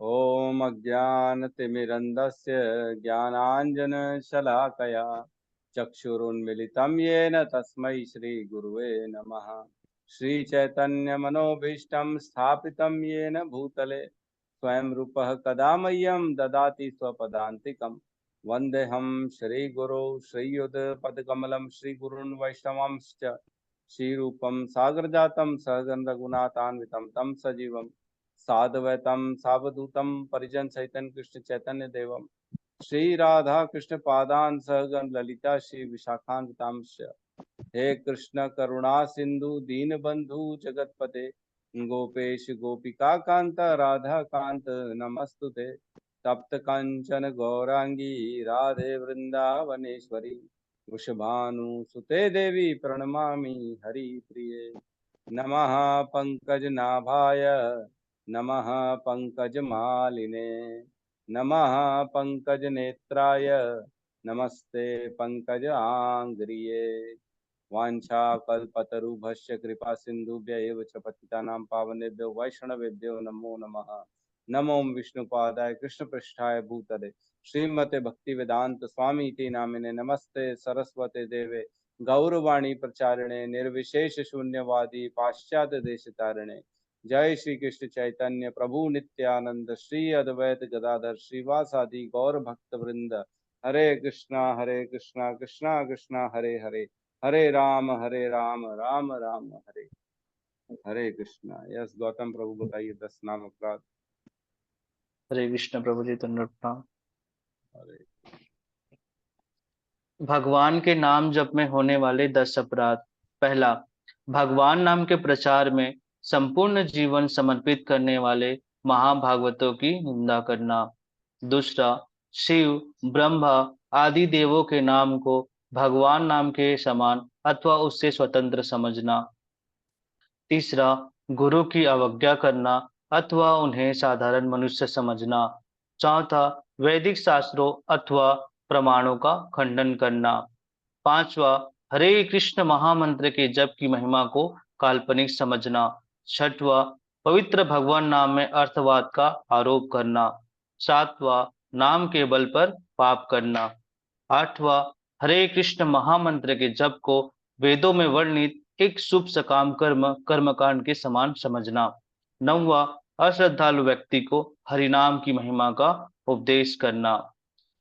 ॐ अज्ञानतिमिरन्धस्य ज्ञानाञ्जनशलाकया चक्षुरुन्मिलितं येन तस्मै श्रीगुरुवे नमः। श्रीचैतन्यमनोभीष्टं स्थापितं येन भूतले स्वयं रूपः कदा मह्यं ददाति स्वपदान्तिकं। वन्देऽहं श्रीगुरौ श्रीयुतपदकमलं श्रीगुरून् वैष्णवांश्च श्रीरूपं सागरजातं सहगण रघुनाथान्वितं तं सजीवं साद्वैतं सावधूतं परिजन सहितं कृष्ण चैतन्य देवम श्री राधा कृष्ण पादान सहगण ललिता श्री विशाखान्वितांश्च। हे कृष्ण करुणा सिंधु दीनबंधु जगतपते गोपेश गोपिका कांत राधा कांत नमस्तुते। तप्त कंचन गौरांगी राधे वृंदावनेश्वरी वृषभानुसुते देवी प्रणमामि हरिप्रिये। नमः पंकजनाभाय नमः पंकजमालिने नमः पंकजनेत्राय नमस्ते पंकजांघ्रिये। वाञ्छाकल्पतरुभ्यश्च कृपा सिन्धुभ्य एव च पतितानां पावनेभ्यो वैष्णवेभ्यो नमो नमः। नमो विष्णुपादाय कृष्णपृष्ठाय भूतले श्रीमते भक्तिवेदांत स्वामी इति नामिने नमस्ते सरस्वते देवे गौरवाणी प्रचारिणे निर्विशेष शून्यवादी पाश्चात्य देशतारिणे। जय श्री कृष्ण चैतन्य प्रभु नित्यानंद श्री अद्वैत गदाधर श्रीवासादि गौर भक्त वृंद। हरे कृष्णा कृष्णा कृष्णा हरे हरे हरे राम राम राम हरे हरे कृष्णा। यस गौतम प्रभु बताइए 10 नाम अपराध। हरे कृष्ण प्रभु जी प्रणाम। हरे भगवान के नाम जप में होने वाले 10 अपराध। पहला, भगवान नाम के प्रचार में संपूर्ण जीवन समर्पित करने वाले महाभागवतों की निंदा करना। दूसरा, शिव, ब्रह्मा आदि देवों के नाम को भगवान नाम के समान अथवा उससे स्वतंत्र समझना। तीसरा, गुरु की अवज्ञा करना अथवा उन्हें साधारण मनुष्य समझना। चौथा, वैदिक शास्त्रों अथवा प्रमाणों का खंडन करना। पांचवा, हरे कृष्ण महामंत्र के जप की महिमा को काल्पनिक समझना। छठवा, पवित्र भगवान नाम में अर्थवाद का आरोप करना। सातवां, नाम के बल पर पाप करना। आठवां, हरे कृष्ण महामंत्र के जप को वेदों में वर्णित एक शुभ सकाम कर्मकांड के समान समझना। नौवां, अश्रद्धालु व्यक्ति को हरिनाम की महिमा का उपदेश करना।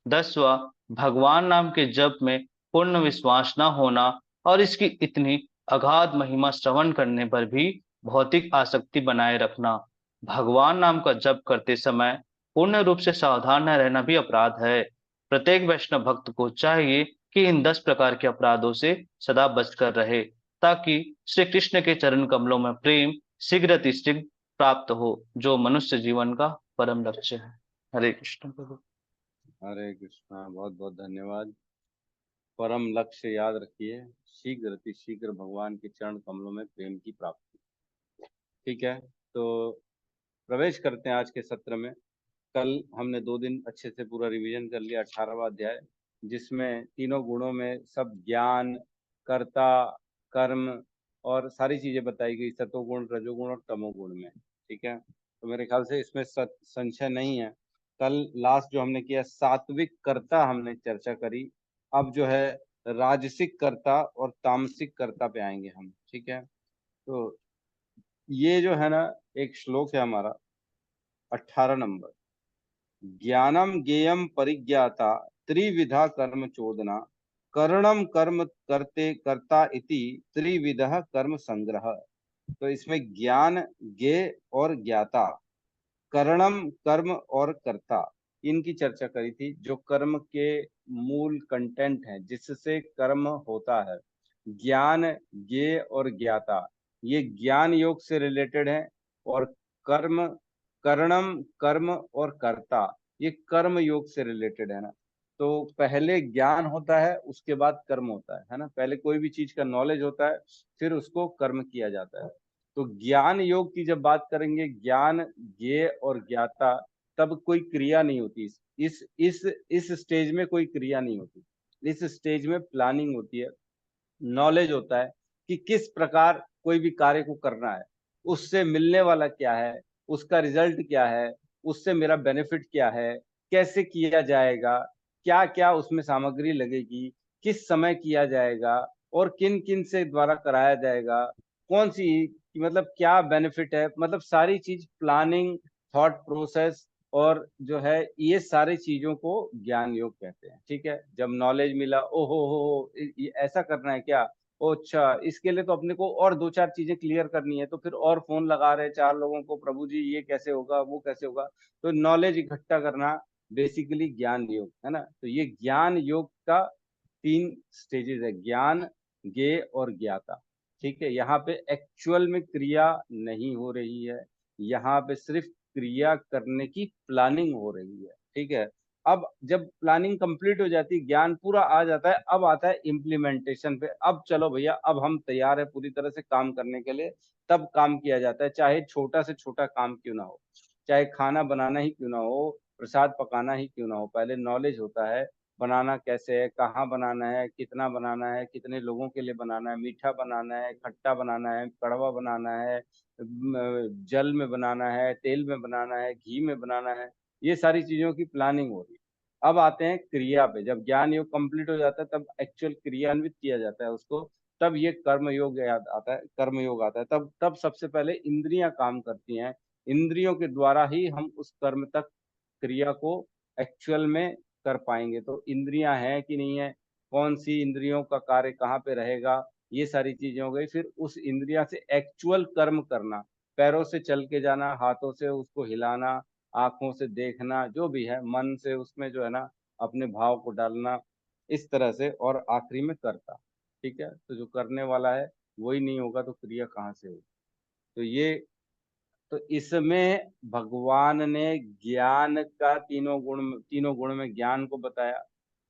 10वां, भगवान नाम के जप में पूर्ण विश्वास न होना और इसकी इतनी अगाध महिमा श्रवण करने पर भी भौतिक आसक्ति बनाए रखना। भगवान नाम का जप करते समय पूर्ण रूप से सावधान न रहना भी अपराध है। प्रत्येक वैष्णव भक्त को चाहिए कि इन 10 प्रकार के अपराधों से सदा बचकर रहे, ताकि श्री कृष्ण के चरण कमलों में प्रेम शीघ्र प्राप्त हो, जो मनुष्य जीवन का परम लक्ष्य है। हरे कृष्ण प्रभु। हरे कृष्णा। बहुत बहुत धन्यवाद। परम लक्ष्य याद रखिए, शीघ्र अतिशीघ्र भगवान के चरण कमलों में प्रेम की प्राप्ति। ठीक है, तो प्रवेश करते हैं आज के सत्र में। कल हमने 2 दिन अच्छे से पूरा रिवीजन कर लिया 18वां अध्याय, जिसमें तीनों गुणों में सब ज्ञान, कर्ता, कर्म और सारी चीजें बताई गई, सतोगुण, रजोगुण और तमोगुण में। ठीक है, तो मेरे ख्याल से इसमें संशय नहीं है। कल लास्ट जो हमने किया सात्विक कर्ता हमने चर्चा करी। अब जो है राजसिक कर्ता और तामसिक कर्ता पे आएंगे हम। ठीक है, तो ये जो है ना, एक श्लोक है हमारा 18 नंबर। ज्ञानम ज्ञेयम परिज्ञाता त्रिविधा कर्म चोदना करणम कर्म करते कर्ता इति त्रिविधा कर्म संग्रह। तो इसमें ज्ञान, ज्ञेय और ज्ञाता, करणम कर्म और कर्ता, इनकी चर्चा करी थी। जो कर्म के मूल कंटेंट हैं जिससे कर्म होता है, ज्ञान, ज्ञेय और ज्ञाता, ये ज्ञान योग से रिलेटेड है। और कर्म, करणम कर्म और कर्ता, ये कर्म योग से रिलेटेड है ना। तो पहले ज्ञान होता है, उसके बाद कर्म होता है ना। पहले कोई भी चीज का नॉलेज होता है, फिर उसको कर्म किया जाता है। तो ज्ञान योग की जब बात करेंगे, ज्ञान, ज्ञेय और ज्ञाता, तब कोई क्रिया नहीं होती। इस स्टेज में कोई क्रिया नहीं होती। इस स्टेज में प्लानिंग होती है, नॉलेज होता है कि किस प्रकार कोई भी कार्य को करना है, उससे मिलने वाला क्या है, उसका रिजल्ट क्या है, उससे मेरा बेनिफिट क्या है, कैसे किया जाएगा, क्या क्या उसमें सामग्री लगेगी, किस समय किया जाएगा और किन किन से द्वारा कराया जाएगा, कौन सी मतलब क्या बेनिफिट है, मतलब सारी चीज प्लानिंग, थॉट प्रोसेस और जो है ये सारी चीजों को ज्ञान योग कहते हैं। ठीक है, जब नॉलेज मिला, ओहो हो ये ऐसा करना है क्या, ओ अच्छा, इसके लिए तो अपने को और दो चार चीजें क्लियर करनी है, तो फिर और फोन लगा रहे चार लोगों को, प्रभु जी ये कैसे होगा वो कैसे होगा। तो नॉलेज इकट्ठा करना बेसिकली ज्ञान योग है ना। तो ये ज्ञान योग का 3 स्टेजेस है, ज्ञान, ज्ञेय और ज्ञाता। ठीक है, यहाँ पे एक्चुअल में क्रिया नहीं हो रही है, यहाँ पे सिर्फ क्रिया करने की प्लानिंग हो रही है। ठीक है, अब जब प्लानिंग कंप्लीट हो जाती है, ज्ञान पूरा आ जाता है, अब आता है इम्प्लीमेंटेशन पे। अब चलो भैया, अब हम तैयार है पूरी तरह से काम करने के लिए, तब काम किया जाता है, चाहे छोटा से छोटा काम क्यों ना हो, चाहे खाना बनाना ही क्यों ना हो, प्रसाद पकाना ही क्यों ना हो। पहले नॉलेज होता है बनाना कैसे है, कहाँ बनाना है, कितना बनाना है, कितने लोगों के लिए बनाना है, मीठा बनाना है, खट्टा बनाना है, कड़वा बनाना है, जल में बनाना है, तेल में बनाना है, घी में बनाना है, ये सारी चीजों की प्लानिंग हो रही है। अब आते हैं क्रिया पे, जब ज्ञान योग कंप्लीट हो जाता है तब एक्चुअल क्रियान्वित किया जाता है उसको, तब ये कर्म योग याद आता है, कर्म योग आता है। तब तब सबसे पहले इंद्रियां काम करती हैं, इंद्रियों के द्वारा ही हम उस कर्म तक, क्रिया को एक्चुअल में कर पाएंगे। तो इंद्रियां हैं कि नहीं है, कौन सी इंद्रियों का कार्य कहाँ पे रहेगा, ये सारी चीजें हो गई। फिर उस इंद्रिया से एक्चुअल कर्म करना, पैरों से चल के जाना, हाथों से उसको हिलाना, आंखों से देखना, जो भी है मन से उसमें जो है ना अपने भाव को डालना, इस तरह से, और आखिरी में करता। ठीक है, तो जो करने वाला है वही नहीं होगा तो क्रिया कहाँ से होगी। तो ये, तो इसमें भगवान ने ज्ञान का तीनों गुण में ज्ञान को बताया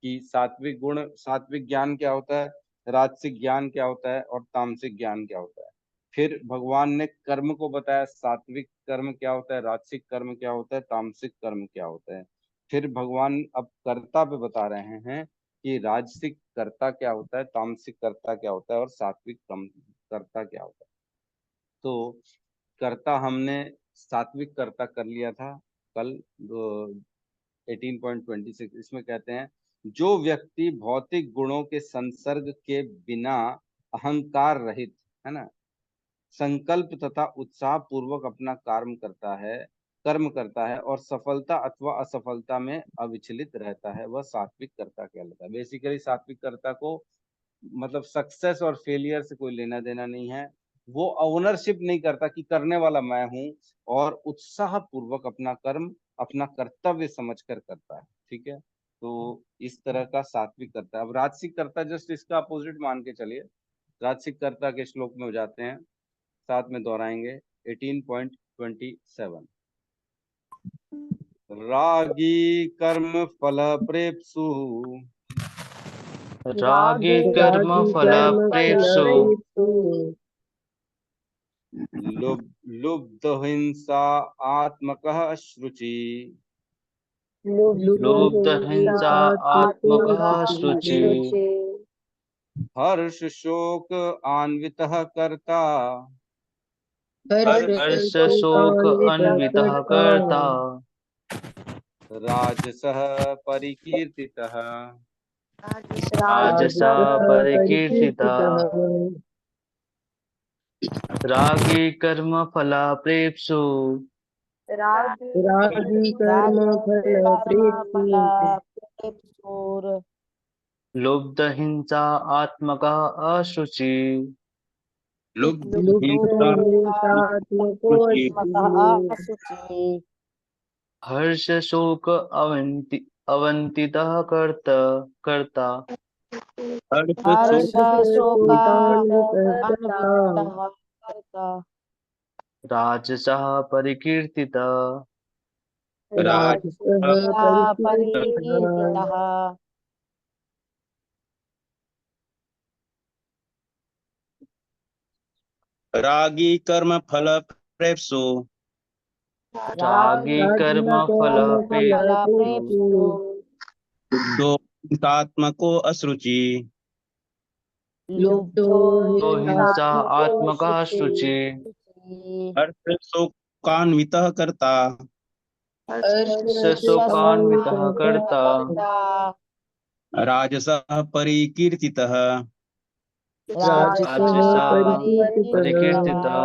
कि सात्विक गुण, सात्विक ज्ञान क्या होता है, राजसिक ज्ञान क्या होता है और तामसिक ज्ञान क्या होता है। फिर भगवान ने कर्म को बताया, सात्विक कर्म क्या होता है, राजसिक कर्म क्या होता है, तामसिक कर्म क्या होता है। फिर भगवान अब कर्ता पे बता रहे हैं कि राजसिक कर्ता क्या होता है, तामसिक कर्ता क्या होता है और सात्विक कर्ता क्या होता है। तो कर्ता हमने सात्विक कर्ता कर लिया था कल, 18.26, इसमें कहते हैं जो व्यक्ति भौतिक गुणों के संसर्ग के बिना अहंकार रहित, है ना, संकल्प तथा उत्साह पूर्वक अपना कर्म करता है और सफलता अथवा असफलता में अविचलित रहता है, वह सात्विक कर्ता कहलाता है। बेसिकली सात्विक कर्ता को मतलब सक्सेस और फेलियर से कोई लेना देना नहीं है, वो ओनरशिप नहीं करता कि करने वाला मैं हूं, और उत्साह पूर्वक अपना कर्म अपना कर्तव्य समझकर करता है। ठीक है, तो इस तरह का सात्विक करता है। अब राजसिक कर्ता जस्ट इसका अपोजिट मान के चलिए, राजसिक कर्ता के श्लोक में हो जाते हैं, साथ में दोहराएंगे 18.27। रागी कर्म फल प्रेप्सु, रागी कर्म रागी फल कर्म फल प्रेप्सु, प्रेप्सु, लुब्ध हिंसा आत्मकः शुचि, लुब्ध लुब्ध हिंसा हिंसा आत्मको आत्मकः शुचिः। शुचि, हर्ष शोक आन्वितः कर्ता, हर्ष हर्ष शोक शोकान्वितः अन्वितः कर्ता, कर्ता, राजसः परिकीर्तितः। राजसा राजसः परिकीर्तितः। परिकीर्तितः। रागी कर्म फल प्रेप्सु, रागी कर्म फल प्रेप्सु, लुब्ध हिंसा आत्मकः अशुचि, लुब्ध हिंसात्मको शुचिः। हर्ष शोक अवंतितः कर्ता, हर्ष शोकान्वितः कर्ता, राजसः परिकीर्तितः। राजसः परिकीर्तितः। रागी कर्म फल प्रेप्सु, रागी रागी कर्म फल कर्म फल प्रेप्सु, प्रेप्सु, लुब्धो हिंसात्मको अश्रुचि, लुब्धो तो हिंसा हिंसात्मको आत्मकः शुचिः। शुचि, हर्ष शोकान्वितः कर्ता, शोकान्वितः कर्ता राजसः परिकीर्तितः राजसः राजसा परिकीर्तितः परिकीर्तितः।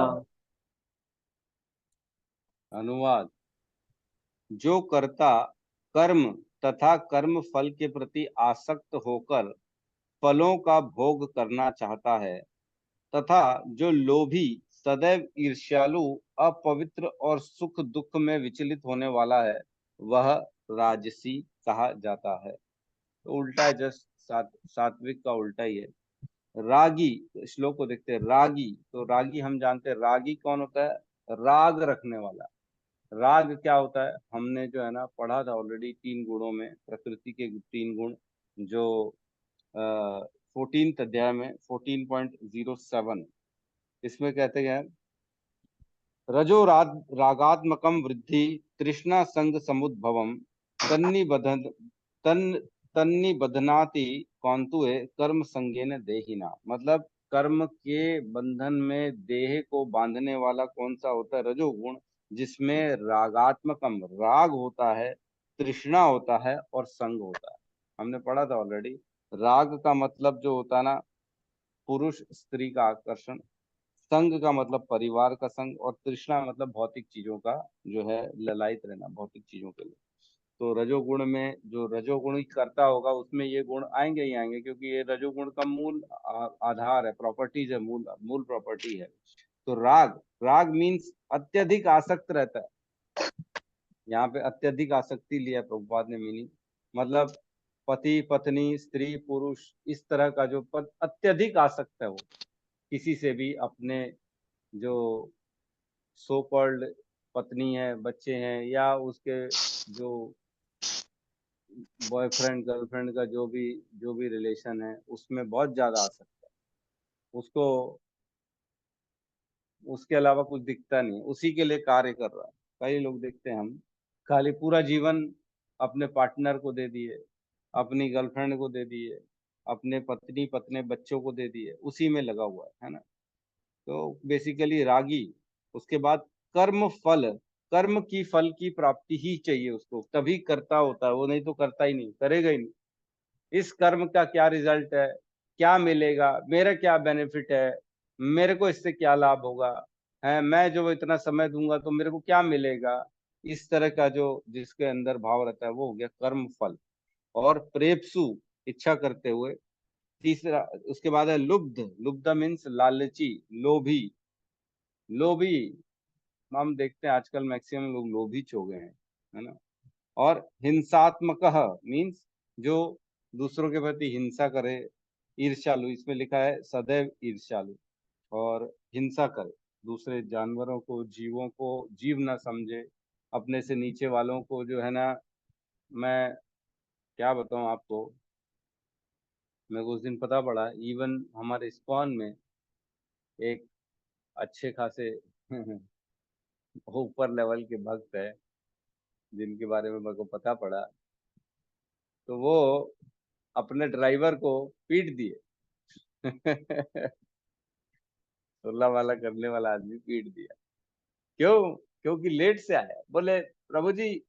अनुवाद। जो कर्ता कर्म तथा कर्म फल के प्रति आसक्त होकर फलों का भोग करना चाहता है, तथा जो लोभी, सदैव ईर्ष्यालु, अपवित्र और सुख दुख में विचलित होने वाला है, वह राजसी कहा जाता है। तो उल्टा है, जस्ट सात्विक का उल्टा ही है। रागी, श्लोक को देखते हैं। रागी, तो रागी हम जानते हैं, रागी कौन होता है? राग रखने वाला। राग क्या होता है? हमने जो है ना पढ़ा था ऑलरेडी 3 गुणों में, प्रकृति के 3 गुण, जो 14th अध्याय में 14.07, इसमें कहते हैं रजो रागात्मकम वृद्धि तृष्णा संग समुद्भवम तन्निबधन तन तन्निबधनाति कौंतुए कर्म संगेन देहिना। मतलब कर्म के बंधन में देह को बांधने वाला कौन सा होता है? रजोगुण, जिसमें रागात्मकम, राग होता है, तृष्णा होता है और संग होता है। हमने पढ़ा था ऑलरेडी। राग का मतलब जो होता है ना, पुरुष स्त्री का आकर्षण, संग का मतलब परिवार का संग, और तृष्णा मतलब भौतिक चीजों का जो है ललायित रहना भौतिक चीजों के लिए। तो रजोगुण में जो रजोगुण करता होगा उसमें ये गुण आएंगे ही आएंगे, क्योंकि ये रजोगुण का मूल आधार है, प्रॉपर्टीज है, मूल मूल प्रॉपर्टी है। तो राग, राग मीन्स अत्यधिक आसक्त रहता है। यहाँ पे अत्यधिक आसक्ति लिया प्रभुपाद ने मीनिंग, मतलब पति पत्नी स्त्री पुरुष, इस तरह का जो पद अत्यधिक आसक्त है वो किसी से भी, अपने जो सो कॉल्ड पत्नी है, बच्चे हैं, या उसके जो बॉयफ्रेंड गर्लफ्रेंड का जो भी रिलेशन है, उसमें बहुत ज्यादा आसक्त है। उसको उसके अलावा कुछ दिखता नहीं, उसी के लिए कार्य कर रहा है। कई लोग देखते हैं हम, खाली पूरा जीवन अपने पार्टनर को दे दिए, अपनी गर्लफ्रेंड को दे दिए, अपने पत्नी पत्नी बच्चों को दे दिए, उसी में लगा हुआ है ना। तो बेसिकली रागी। उसके बाद कर्म फल, कर्म की फल की प्राप्ति ही चाहिए उसको, तभी करता होता है वो, नहीं तो करता ही नहीं, करेगा ही नहीं। इस कर्म का क्या रिजल्ट है, क्या मिलेगा, मेरा क्या बेनिफिट है, मेरे को इससे क्या लाभ होगा, है मैं जो इतना समय दूंगा तो मेरे को क्या मिलेगा, इस तरह का जो जिसके अंदर भाव रहता है वो हो गया कर्म फल। और प्रेप्सु, इच्छा करते हुए। तीसरा, उसके बाद है लुब्ध, लुब्ध मीन्स लालची, लोभी। लोभी, हम देखते हैं आजकल मैक्सिमम लोग लोभी हो गए हैं, है ना। और हिंसात्मक मीन्स जो दूसरों के प्रति हिंसा करे, ईर्ष्यालु, इसमें लिखा है सदैव ईर्ष्यालु, और हिंसा करे, दूसरे जानवरों को, जीवों को जीव ना समझे, अपने से नीचे वालों को जो है ना, मैं क्या बताऊं आपको, मेरे को उस दिन पता पड़ा इवन हमारे इस्कॉन में एक अच्छे खासे ऊपर लेवल के भक्त है, जिनके बारे में मेरे को पता पड़ा, तो वो अपने ड्राइवर को पीट दिए। सोलह वाला करने वाला आदमी पीट दिया। क्यों? क्योंकि लेट से आया। बोले प्रभु जी,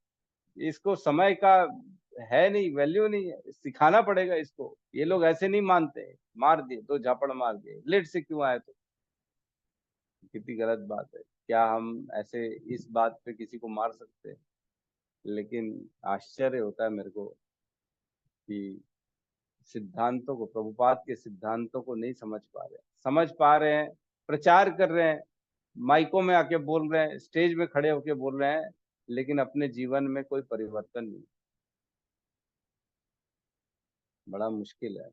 इसको समय का है नहीं, वैल्यू नहीं है, सिखाना पड़ेगा इसको, ये लोग ऐसे नहीं मानते। मार दिए, दो झापड़ मार दिए। लेट से क्यों आए? तो कितनी गलत बात है। क्या हम ऐसे इस बात पे किसी को मार सकते हैं? लेकिन आश्चर्य होता है मेरे को कि सिद्धांतों को, प्रभुपाद के सिद्धांतों को नहीं समझ पा रहे हैं, प्रचार कर रहे हैं, माइकों में आके बोल रहे हैं, स्टेज में खड़े होके बोल रहे हैं, लेकिन अपने जीवन में कोई परिवर्तन नहीं। बड़ा मुश्किल है।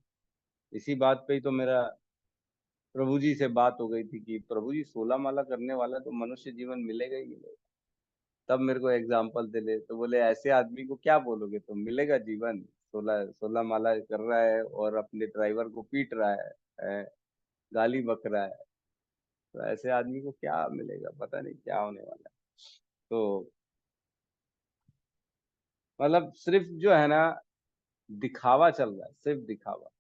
इसी बात पे ही तो मेरा प्रभु जी से बात हो गई थी कि प्रभु जी 16 माला करने वाला तो मनुष्य जीवन मिलेगा ही मिलेगा। तब मेरे को एग्जाम्पल दिले, तो बोले ऐसे आदमी को क्या बोलोगे तुम, मिलेगा जीवन? 16 माला कर रहा है और अपने ड्राइवर को पीट रहा है, गाली बक रहा है, तो ऐसे आदमी को क्या मिलेगा? पता नहीं क्या होने वाला है। तो मतलब सिर्फ जो है ना, दिखावा चल रहा है, सिर्फ दिखावा।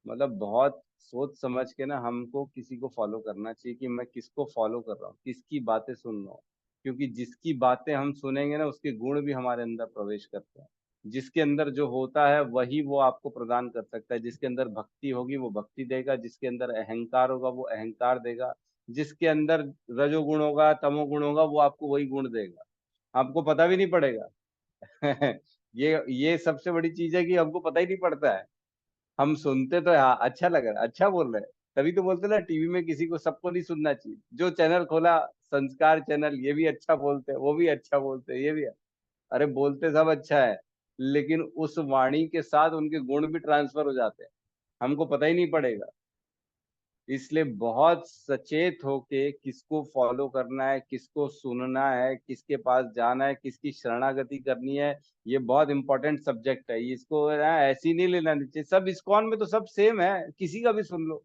मतलब बहुत सोच समझ के ना हमको किसी को फॉलो करना चाहिए कि मैं किसको फॉलो कर रहा हूँ, किसकी बातें सुन रहा हूँ। क्योंकि जिसकी बातें हम सुनेंगे ना उसके गुण भी हमारे अंदर प्रवेश करते हैं। जिसके अंदर जो होता है वही वो आपको प्रदान कर सकता है। जिसके अंदर भक्ति होगी वो भक्ति देगा, जिसके अंदर अहंकार होगा वो अहंकार देगा, जिसके अंदर रजोगुण होगा तमोगुण होगा वो आपको वही गुण देगा, आपको पता भी नहीं पड़ेगा। ये सबसे बड़ी चीज है कि हमको पता ही नहीं पड़ता है। हम सुनते तो हाँ अच्छा लग रहा है, अच्छा बोल रहे हैं, तभी तो बोलते ना टीवी में किसी को सबको नहीं सुनना चाहिए। जो चैनल खोला संस्कार चैनल, ये भी अच्छा बोलते हैं, वो भी अच्छा बोलते हैं, ये भी, अरे बोलते सब अच्छा है, लेकिन उस वाणी के साथ उनके गुण भी ट्रांसफर हो जाते हैं, हमको पता ही नहीं पड़ेगा। इसलिए बहुत सचेत होके किसको फॉलो करना है, किसको सुनना है, किसके पास जाना है, किसकी शरणागति करनी है, ये बहुत इंपॉर्टेंट सब्जेक्ट है। इसको ना ऐसे ही नहीं लेना चाहिए। सब इस्कॉन में तो सब सेम है, किसी का भी सुन लो,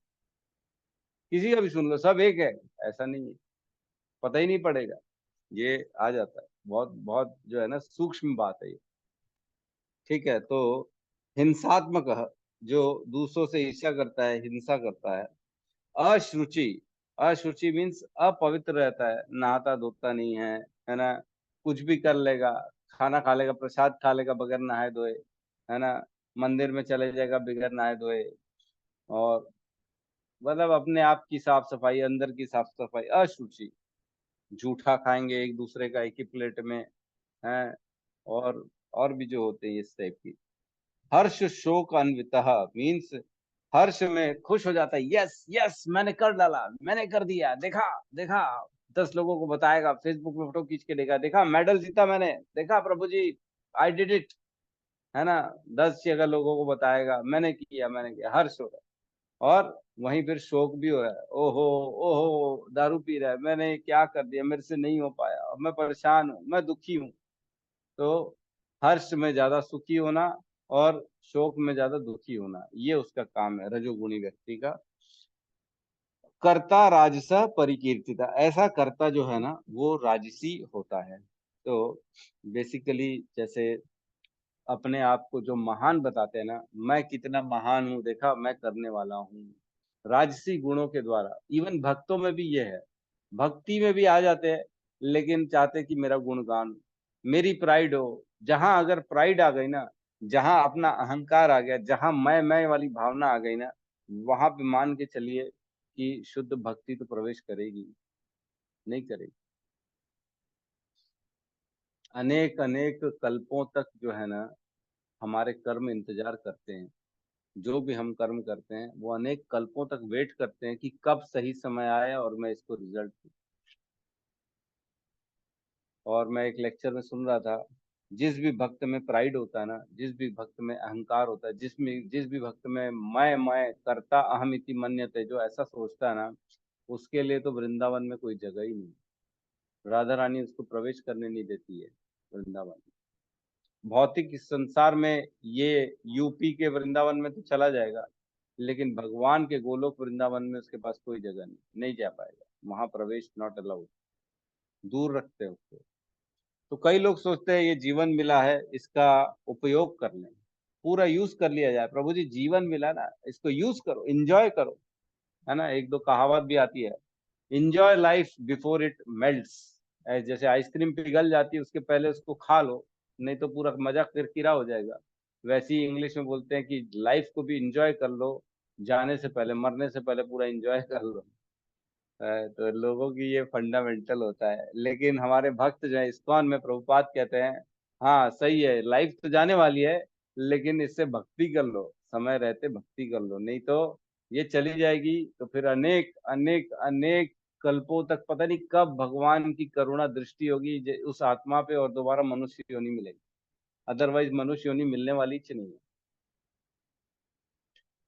किसी का भी सुन लो, सब एक है, ऐसा नहीं है, पता ही नहीं पड़ेगा। ये आ जाता है, बहुत बहुत जो है ना सूक्ष्म बात है ये। ठीक है, तो हिंसात्मक, जो दूसरों से ईर्ष्या करता है, हिंसा करता है। अशुचि, अशुचि मीन्स अपवित्र रहता है, नहाता धोता नहीं है ना, कुछ भी कर लेगा, खाना खा लेगा, प्रसाद खा लेगा बगैर नहाए धोए, है ना, मंदिर में चले जाएगा बगैर नहाए धोए, और मतलब अपने आप की साफ सफाई, अंदर की साफ सफाई, अशुचि। झूठा खाएंगे एक दूसरे का एक ही प्लेट में, है, और भी जो होते हैं इस टाइप की। हर्ष शोक अन्वितः मीन्स हर्ष में खुश हो जाता है, यस यस मैंने कर डाला, मैंने कर दिया, देखा देखा, 10 लोगों को बताएगा, फेसबुक में फोटो खींच के देखा, देखा मेडल जीता मैंने, देखा प्रभु जी आई डिड इट, है ना, 10 जगह लोगों को बताएगा मैंने किया, हर्ष हो रहा है। और वहीं फिर शोक भी हो रहा है, ओहो ओहो दारू पी रहा है, मैंने क्या कर दिया, मेरे से नहीं हो पाया, अब मैं परेशान हूँ, मैं दुखी हूँ। तो हर्ष में ज्यादा सुखी होना और शोक में ज्यादा दुखी होना, ये उसका काम है रजोगुणी व्यक्ति का। कर्ता राजस परिकीर्तिता, ऐसा कर्ता जो है ना वो राजसी होता है। तो बेसिकली जैसे अपने आप को जो महान बताते हैं ना, मैं कितना महान हूँ, देखा मैं करने वाला हूँ, राजसी गुणों के द्वारा। इवन भक्तों में भी ये है, भक्ति में भी आ जाते हैं, लेकिन चाहते कि मेरा गुणगान, मेरी प्राइड हो। जहां अगर प्राइड आ गई ना, जहां अपना अहंकार आ गया, जहां मैं वाली भावना आ गई ना, वहां पे मान के चलिए कि शुद्ध भक्ति तो प्रवेश करेगी नहीं करेगी। अनेक अनेक कल्पों तक जो है ना हमारे कर्म इंतजार करते हैं। जो भी हम कर्म करते हैं वो अनेक कल्पों तक वेट करते हैं कि कब सही समय आए और मैं इसको रिजल्ट दूं। और मैं एक लेक्चर में सुन रहा था, जिस भी भक्त में प्राइड होता है ना, जिस भी भक्त में अहंकार होता है, जिस भी भक्त में मैं करता अहम इति मन्यते, जो ऐसा सोचता है ना, उसके लिए तो वृंदावन में कोई जगह ही नहीं। राधा रानी उसको प्रवेश करने नहीं देती है वृंदावन। भौतिक इस संसार में ये यूपी के वृंदावन में तो चला जाएगा, लेकिन भगवान के गोलोक वृंदावन में उसके पास कोई जगह नहीं जा पाएगा, वहां प्रवेश नॉट अलाउड, दूर रखते हैं उसको। तो कई लोग सोचते हैं ये जीवन मिला है, इसका उपयोग कर लें, पूरा यूज कर लिया जाए। प्रभु जी जीवन मिला ना, इसको यूज करो, एंजॉय करो, है ना। एक दो कहावत भी आती है, enjoy life before it melts, जैसे आइसक्रीम पिघल जाती है उसके पहले उसको खा लो, नहीं तो पूरा मजा किरकिरा हो जाएगा। वैसे ही इंग्लिश में बोलते हैं कि लाइफ को भी एंजॉय कर लो, जाने से पहले, मरने से पहले पूरा एंजॉय कर लो। तो लोगों की ये फंडामेंटल होता है, लेकिन हमारे भक्त जो है इस्कॉन में, प्रभुपाद कहते हैं हाँ सही है, लाइफ तो जाने वाली है, लेकिन इससे भक्ति कर लो, समय रहते भक्ति कर लो, नहीं तो ये चली जाएगी, तो फिर अनेक अनेक अनेक कल्पों तक पता नहीं कब भगवान की करुणा दृष्टि होगी उस आत्मा पे, और दोबारा मनुष्य योनि मिलेगी। अदरवाइज मनुष्य योनि मिलने वाली ही नहीं है।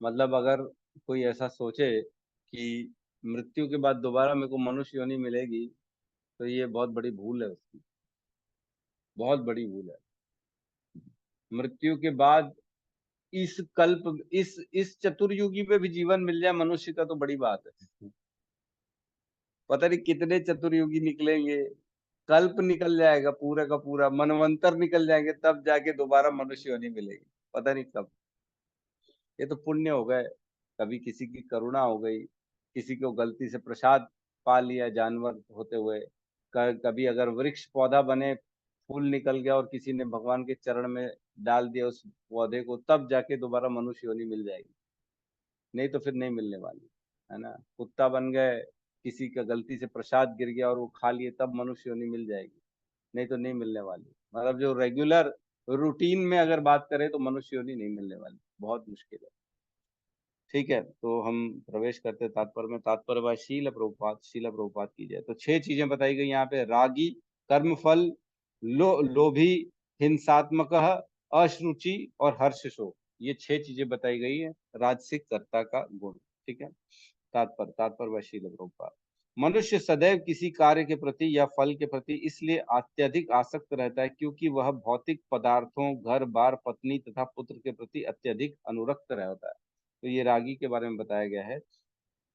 मतलब अगर कोई ऐसा सोचे कि मृत्यु के बाद दोबारा मेरे को मनुष्य योनि मिलेगी, तो ये बहुत बड़ी भूल है उसकी, बहुत बड़ी भूल है। मृत्यु के बाद इस कल्प, इस चतुर्युगी में भी जीवन मिल जाए मनुष्य का तो बड़ी बात है। पता नहीं कितने चतुर्युगी निकलेंगे, कल्प निकल जाएगा पूरा का पूरा, मनवंतर निकल जाएंगे, तब जाके दोबारा मनुष्य योनि मिलेगी, पता नहीं कब। ये तो पुण्य हो गए, कभी किसी की करुणा हो गई, किसी को गलती से प्रसाद पा लिया जानवर होते हुए, कभी अगर वृक्ष पौधा बने, फूल निकल गया और किसी ने भगवान के चरण में डाल दिया उस पौधे को, तब जाके दोबारा मनुष्य योनि मिल जाएगी, नहीं तो फिर नहीं मिलने वाली, है ना। कुत्ता बन गए, किसी का गलती से प्रसाद गिर गया और वो खा लिए, तब मनुष्य योनि मिल जाएगी, नहीं तो नहीं मिलने वाली। मतलब जो रेगुलर रूटीन में अगर बात करें तो मनुष्य योनि नहीं मिलने वाली, बहुत मुश्किल है। ठीक है, तो हम प्रवेश करते तात्पर्य में। तात्पर्य शील प्रभुपाद की जाए तो 6 चीजें बताई गई यहाँ पे। रागी, कर्मफल, लोभी, हिंसात्मक, अशुचि और हर्षशोक, ये 6 चीजें बताई गई है राजसिक कर्ता का गुण। ठीक है, तात्पर्य शील प्रभुपाद। मनुष्य सदैव किसी कार्य के प्रति या फल के प्रति इसलिए अत्यधिक आसक्त रहता है क्योंकि वह भौतिक पदार्थों, घर बार, पत्नी तथा पुत्र के प्रति अत्यधिक अनुरक्त रहता है। तो ये रागी के बारे में बताया गया है।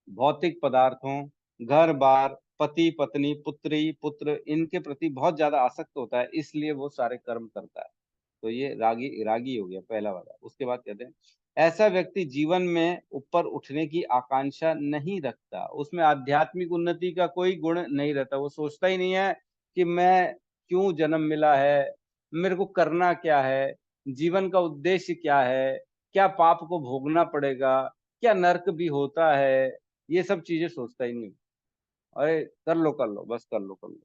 भौतिक पदार्थों, घर बार, पति पत्नी, पुत्री पुत्र, इनके प्रति बहुत ज्यादा आसक्त होता है, इसलिए वो सारे कर्म करता है। तो ये रागी रागी हो गया पहला वाला। उसके बाद कहते हैं ऐसा व्यक्ति जीवन में ऊपर उठने की आकांक्षा नहीं रखता, उसमें आध्यात्मिक उन्नति का कोई गुण नहीं रहता। वो सोचता ही नहीं है कि मैं क्यों जन्म मिला है, मेरे को करना क्या है, जीवन का उद्देश्य क्या है, क्या पाप को भोगना पड़ेगा, क्या नर्क भी होता है, ये सब चीजें सोचता ही नहीं। अरे कर लो कर लो, बस कर लो कर लो।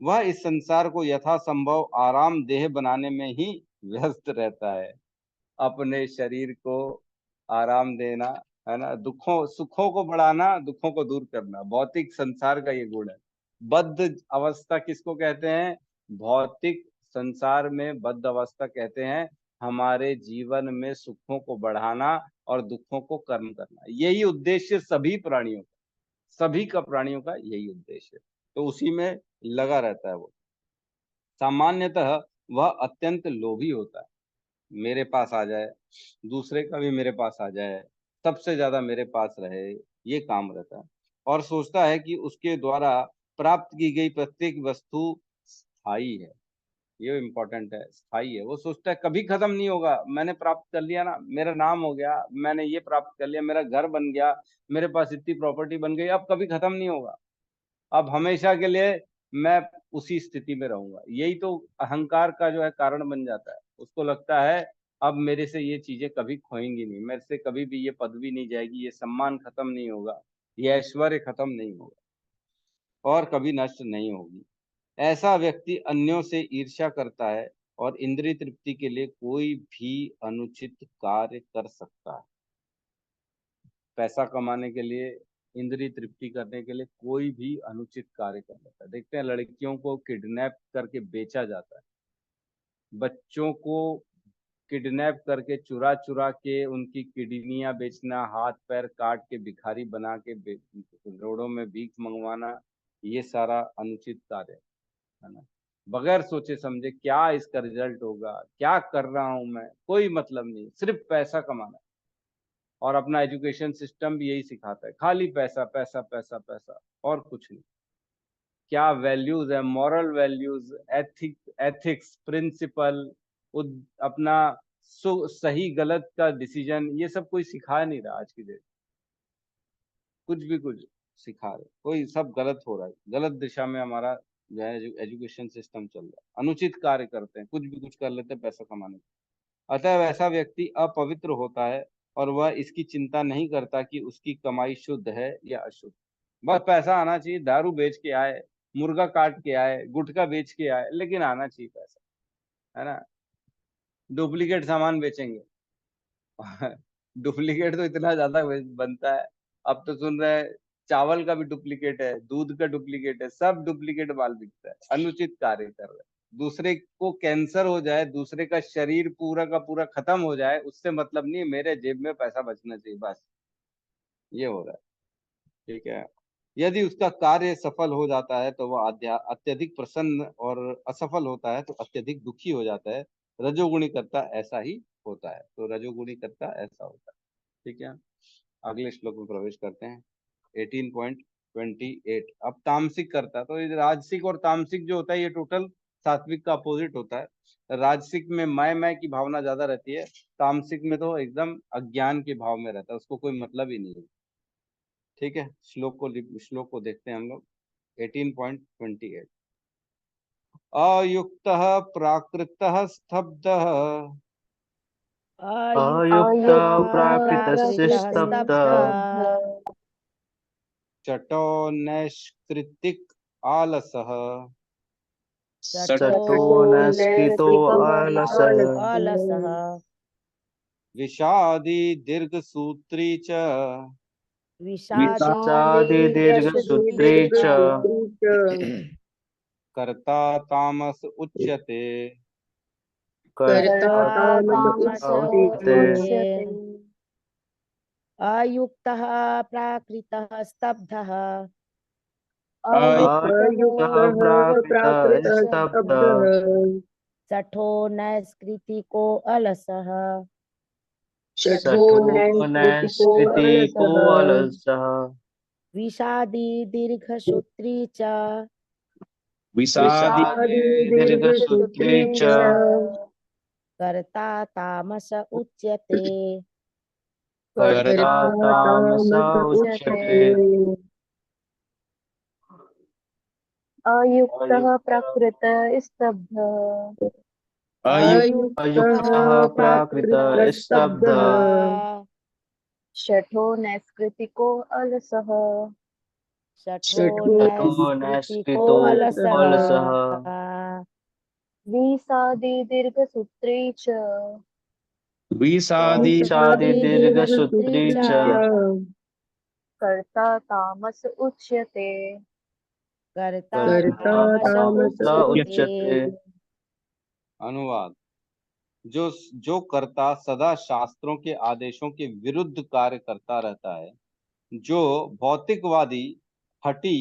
वह इस संसार को यथासंभव आरामदेह बनाने में ही व्यस्त रहता है। अपने शरीर को आराम देना, है ना, दुखों सुखों को बढ़ाना, दुखों को दूर करना, भौतिक संसार का ये गुण है। बद्ध अवस्था किसको कहते हैं? भौतिक संसार में बद्ध अवस्था कहते हैं हमारे जीवन में सुखों को बढ़ाना और दुखों को कम करना। यही उद्देश्य सभी प्राणियों का, सभी का प्राणियों का यही उद्देश्य है। तो उसी में लगा रहता है वो। सामान्यतः वह अत्यंत लोभी होता है, मेरे पास आ जाए, दूसरे का भी मेरे पास आ जाए, सबसे ज्यादा मेरे पास रहे, ये काम रहता है। और सोचता है कि उसके द्वारा प्राप्त की गई प्रत्येक वस्तु स्थायी है। ये इम्पोर्टेंट है, स्थायी है। वो सोचता है कभी खत्म नहीं होगा, मैंने प्राप्त कर लिया ना, मेरा नाम हो गया, मैंने ये प्राप्त कर लिया, मेरा घर बन गया, मेरे पास इतनी प्रॉपर्टी बन गई, अब कभी खत्म नहीं होगा, अब हमेशा के लिए मैं उसी स्थिति में रहूंगा। यही तो अहंकार का जो है कारण बन जाता है। उसको लगता है अब मेरे से ये चीजें कभी खोएंगी नहीं, मेरे से कभी भी ये पदवी नहीं जाएगी, ये सम्मान खत्म नहीं होगा, ये ऐश्वर्य खत्म नहीं होगा और कभी नष्ट नहीं होगी। ऐसा व्यक्ति अन्यों से ईर्ष्या करता है और इंद्रिय तृप्ति के लिए कोई भी अनुचित कार्य कर सकता है। पैसा कमाने के लिए, इंद्रिय तृप्ति करने के लिए कोई भी अनुचित कार्य कर लेता है। देखते हैं लड़कियों को किडनैप करके बेचा जाता है, बच्चों को किडनैप करके चुरा चुरा के उनकी किडनियां बेचना, हाथ पैर काट के भिखारी बना के रोडों में भीख मंगवाना, ये सारा अनुचित कार्य है ना। बगैर सोचे समझे क्या इसका रिजल्ट होगा, क्या कर रहा हूं मैं, कोई मतलब नहीं, सिर्फ पैसा कमाना। और अपना एजुकेशन सिस्टम भी यही सिखाता है, खाली पैसा पैसा पैसा पैसा और कुछ नहीं। क्या वैल्यूज है, मॉरल वैल्यूज, एथिक्स प्रिंसिपल, अपना सही गलत का डिसीजन, ये सब कोई सिखा नहीं रहा आज की डेट। कुछ भी कुछ सिखा रहे, कोई सब गलत हो रहा है, गलत दिशा में हमारा जो है एजुकेशन सिस्टम चल रहा है। अनुचित कार्य करते हैं, कुछ भी कुछ कर लेते हैं पैसा कमाने के। अतः वैसा व्यक्ति अपवित्र होता है और वह इसकी चिंता नहीं करता कि उसकी कमाई शुद्ध है या अशुद्ध। बस पैसा आना चाहिए, दारू बेच के आए, मुर्गा काट के आए, गुटखा बेच के आए, लेकिन आना चाहिए पैसा, है ना। डुप्लीकेट सामान बेचेंगे डुप्लीकेट तो इतना ज्यादा बनता है। अब तो सुन रहे हैं चावल का भी डुप्लीकेट है, दूध का डुप्लीकेट है, सब डुप्लीकेट माल बिकता है। अनुचित कार्य कर रहे हैं, दूसरे को कैंसर हो जाए, दूसरे का शरीर पूरा का पूरा खत्म हो जाए, उससे मतलब नहीं, मेरे जेब में पैसा बचना चाहिए, बस ये हो रहा है। ठीक है, यदि उसका कार्य सफल हो जाता है तो वह अत्यधिक प्रसन्न, और असफल होता है तो अत्यधिक दुखी हो जाता है। रजोगुणी कर्ता ऐसा ही होता है, तो रजोगुणी कर्ता ऐसा होता है। ठीक है, अगले श्लोक में प्रवेश करते हैं। 18.28। अब तामसिक कर्ता, तो ये राजसिक और तामसिक जो होता है ये टोटल सात्विक का अपोजिट होता है। राजसिक में मैं की भावना ज्यादा रहती है, तामसिक में तो एकदम अज्ञान के भाव में रहता है, उसको कोई मतलब ही नहीं है। ठीक है, श्लोक को देखते हैं हम लोग। 18.28 अयुक्तः प्राकृतः स्तब्धः अयुक्त प्राकृतस्य स्तब्धः चटो नैष्कृतिक आलसः सतो नस्कृतो आलसः विषादी दीर्घसूत्री च विषादी दीर्घसूत्री च कर्ता तामस उच्यते कर्ता तामस उच्यते। उच्यते। अयुक्तः प्राकृतः स्तब्धः अयुक्तः प्राकृतः स्तब्धः शठो नैष्कृतिको अलसः शठो नैष्कृतिको अलसः विषादी दीर्घसूत्री च विषादी दीर्घसूत्री च कर्ता तामस उच्यते कर्ता तामस उच्यते। अयुक्तः प्रकृतः स्तब्धः अयुक्तः प्राकृतः स्तब्धः शठो नैष्कृतिको अलसः शठो नैष्कृतो अलसः विषादी दीर्घसूत्री च विषादी विषादी दीर्घसूत्री च कर्ता तामस उच्यते कर्ता कर्ता तामस तामस उच्यते। उच्यते। अनुवाद जो कर्ता सदा शास्त्रों के आदेशों के विरुद्ध कार्य करता रहता है, जो भौतिकवादी, हठी,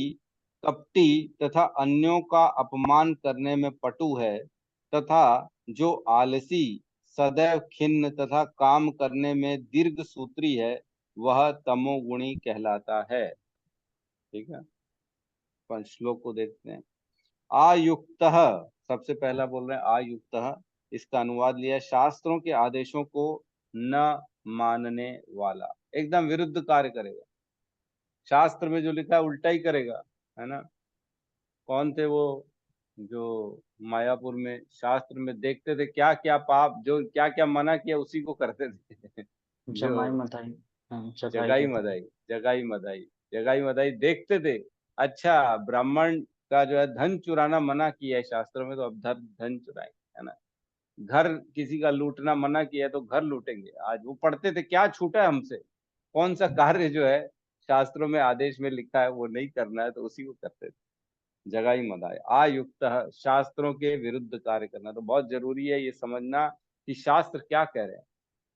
कपटी तथा अन्यों का अपमान करने में पटु है, तथा जो आलसी, सदैव खिन्न तथा काम करने में दीर्घ सूत्री है, वह तमोगुणी कहलाता है। ठीक है, पंच श्लोक को देखते हैं। आयुक्तः, सबसे पहला बोल रहे हैं आयुक्तः, इसका अनुवाद लिया है शास्त्रों के आदेशों को न मानने वाला, एकदम विरुद्ध कार्य करेगा, शास्त्र में जो लिखा है उल्टा ही करेगा, है ना। कौन थे वो जो मायापुर में शास्त्र में देखते थे क्या क्या पाप, जो क्या क्या मना किया उसी को करते थे जमाई जो मताई जगाई मदाई, जगाई मदाई, जगाई मदाई देखते थे। अच्छा, ब्राह्मण का जो है धन चुराना मना किया है शास्त्रों में, तो अब धन चुराएंगे, है ना। घर किसी का लूटना मना किया है तो घर लूटेंगे। आज वो पढ़ते थे क्या छूटा है हमसे, कौन सा कार्य जो है शास्त्रों में आदेश में लिखा है वो नहीं करना है, तो उसी को करते थे। जगाई मदाई आयुक्त, शास्त्रों के विरुद्ध कार्य करना। तो बहुत जरूरी है ये समझना कि शास्त्र क्या कह रहे हैं।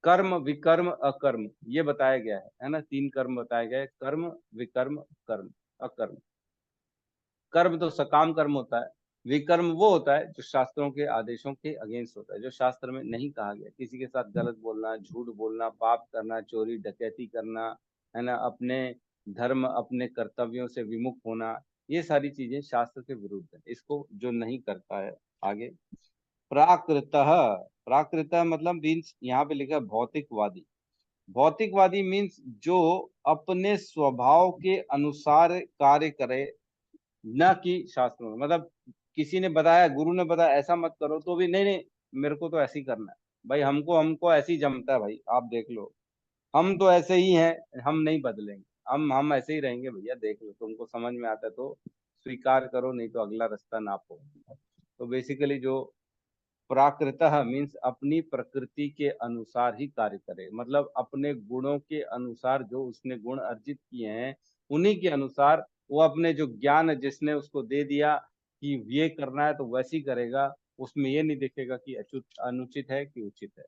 कर्म, विकर्म, अकर्म, ये बताया गया है ना। 3 कर्म बताए गए, कर्म, विकर्म, कर्म, अकर्म। कर्म तो सकाम कर्म होता है, विकर्म वो होता है जो शास्त्रों के आदेशों के अगेंस्ट होता है, जो शास्त्र में नहीं कहा गया। किसी के साथ गलत बोलना, झूठ बोलना, पाप करना, चोरी डकैती करना, है ना, अपने धर्म, अपने कर्तव्यों से विमुख होना, ये सारी चीजें शास्त्र के विरुद्ध है। इसको जो नहीं करता है, आगे प्राकृतः, प्राकृतः मतलब मीन्स यहाँ पे लिखा है भौतिकवादी। भौतिकवादी मीन्स जो अपने स्वभाव के अनुसार कार्य करे, न कि शास्त्रों में। मतलब किसी ने बताया, गुरु ने बताया ऐसा मत करो, तो भी नहीं नहीं मेरे को तो ऐसे ही करना है भाई, हमको हमको ऐसे ही जमता है भाई, आप देख लो, हम तो ऐसे ही हैं, हम नहीं बदलेंगे, हम ऐसे ही रहेंगे भैया, देख लो, तुमको समझ में आता है तो स्वीकार करो, नहीं तो अगला रास्ता नापो। तो बेसिकली जो प्राकृतः मीन्स अपनी प्रकृति के अनुसार ही कार्य करे, मतलब अपने गुणों के अनुसार, जो उसने गुण अर्जित किए हैं उन्हीं के अनुसार वो अपने जो ज्ञान जिसने उसको दे दिया कि ये करना है तो वैसे ही करेगा। उसमें ये नहीं देखेगा कि अनुचित है कि उचित है,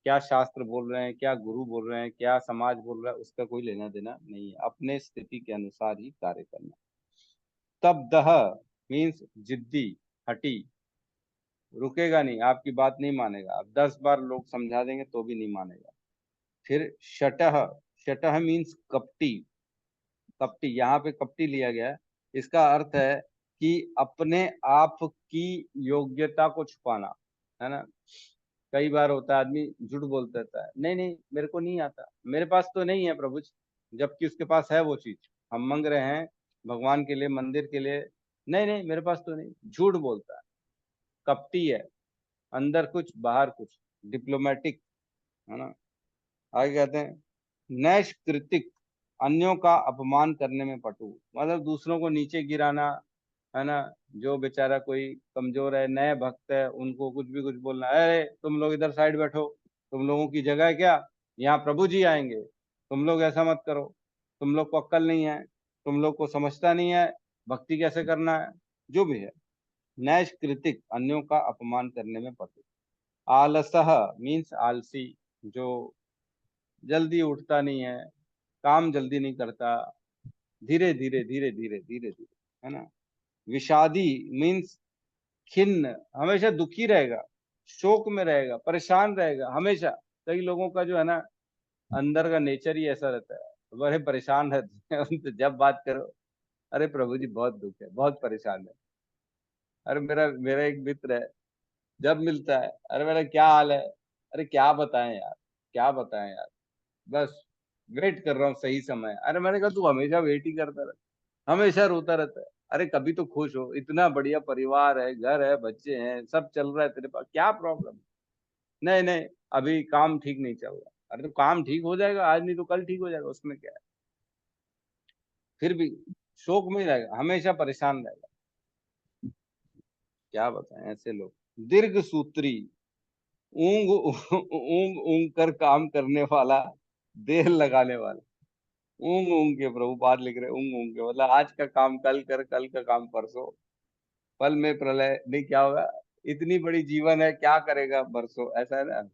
क्या शास्त्र बोल रहे हैं, क्या गुरु बोल रहे हैं, क्या समाज बोल रहा है, उसका कोई लेना देना नहीं है, अपने स्थिति के अनुसार ही कार्य करना। तब्दह मीन्स जिद्दी, हटी, रुकेगा नहीं, आपकी बात नहीं मानेगा, आप 10 बार लोग समझा देंगे तो भी नहीं मानेगा। फिर शटह, शटह मीन्स कपटी, कपटी, यहाँ पे कपटी लिया गया है, इसका अर्थ है कि अपने आप की योग्यता को छुपाना, है ना। कई बार होता है आदमी झूठ बोलता रहता है, नहीं नहीं मेरे को नहीं आता, मेरे पास तो नहीं है प्रभु जी, जबकि उसके पास है वो चीज। हम मांग रहे हैं भगवान के लिए, मंदिर के लिए, नहीं नहीं मेरे पास तो नहीं, झूठ बोलता है, कपटी है, अंदर कुछ बाहर कुछ, डिप्लोमेटिक, है ना। आगे कहते हैं नैष्कृतिक, अन्यों का अपमान करने में पटु, मतलब दूसरों को नीचे गिराना, है ना। जो बेचारा कोई कमजोर है, नए भक्त है, उनको कुछ भी कुछ बोलना, अरे तुम लोग इधर साइड बैठो, तुम लोगों की जगह है क्या, यहाँ प्रभु जी आएंगे, तुम लोग ऐसा मत करो, तुम लोग को अक्ल नहीं है, तुम लोग को समझता नहीं है भक्ति कैसे करना है, जो भी है। नैष्कृतिक, अन्यों का अपमान करने में पटु। आलसह मीन्स आलसी, जो जल्दी उठता नहीं है, काम जल्दी नहीं करता, धीरे धीरे धीरे धीरे धीरे धीरे, है ना। विषादी मीन्स खिन्न, हमेशा दुखी रहेगा, शोक में रहेगा, परेशान रहेगा हमेशा। कई लोगों का जो है ना अंदर का नेचर ही ऐसा रहता है, बड़े परेशान रहते हैं उनसे जब बात करो, अरे प्रभु जी बहुत दुख है, बहुत परेशान है। अरे मेरा मेरा एक मित्र है, जब मिलता है, अरे मेरा क्या हाल है, अरे क्या बताएं यार, क्या बताएं यार, बस वेट कर रहा हूँ सही समय। अरे मैंने कहा तू हमेशा वेट ही करता रहता, हमेशा रोता रहता है, अरे कभी तो खुश हो, इतना बढ़िया परिवार है, घर है, बच्चे हैं, सब चल रहा है तेरे पास, क्या प्रॉब्लम। नहीं नहीं अभी काम ठीक नहीं चल रहा। अरे तो काम ठीक हो जाएगा, आज नहीं तो कल ठीक हो जाएगा, उसमें क्या है। फिर भी शोक में ही रहेगा, हमेशा परेशान रहेगा, क्या बताएं ऐसे लोग। दीर्घ सूत्री, ऊंग ऊंग ऊंग कर काम करने वाला, देर लगाने वाला। ऊंग ऊंग के प्रभुपाद लिख रहे, ऊंग ऊंग के मतलब आज का काम कल कर, कल का काम परसों, पल में प्रलय, नहीं क्या होगा, इतनी बड़ी जीवन है क्या करेगा बरसों, ऐसा है ना।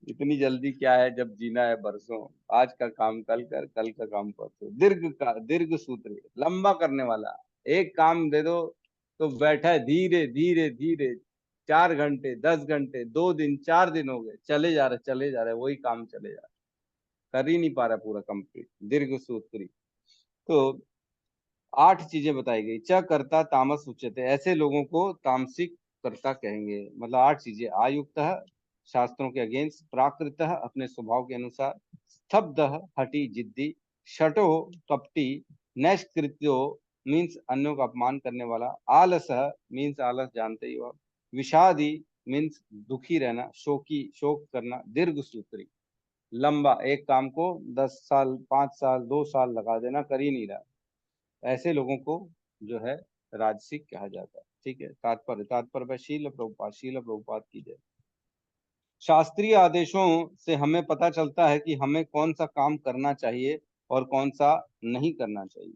इतनी जल्दी क्या है जब जीना है बरसों, आज का काम कल कर, कल का काम परसों। दीर्घ का, दीर्घ सूत्री, लंबा करने वाला, एक काम दे दो तो बैठा है धीरे धीरे धीरे, 4 घंटे 10 घंटे, 2 दिन 4 दिन हो गए, चले जा रहे चले जा रहे, वही काम चले जा रहे, कर ही नहीं पा रहा पूरा कंप्लीट, दीर्घ सूत्री। तो 8 चीजें बताई गई, च कर्ता तामस उच्यते, ऐसे लोगों को तामसिक कर्ता कहेंगे। मतलब 8 चीजें, आयुक्त, शास्त्रों के अगेंस्ट, प्राकृत अपने स्वभाव के अनुसार, स्तब्ध हटी जिद्दी, शटो कपटी, नैष्कृत्यो मीन्स अन्यों का अपमान करने वाला, आलस मीन्स आलस जानते ही हो, विषादी मीन्स दुखी रहना, शोकी शोक करना, दीर्घ सूत्री लंबा, एक काम को 10 साल 5 साल 2 साल लगा देना, कर ही नहीं रहा, ऐसे लोगों को जो है राजसिक कहा जाता है। ठीक है, तात्पर्य तात्पर्य शील प्रभुपाद की जय। शास्त्रीय आदेशों से हमें पता चलता है कि हमें कौन सा काम करना चाहिए और कौन सा नहीं करना चाहिए।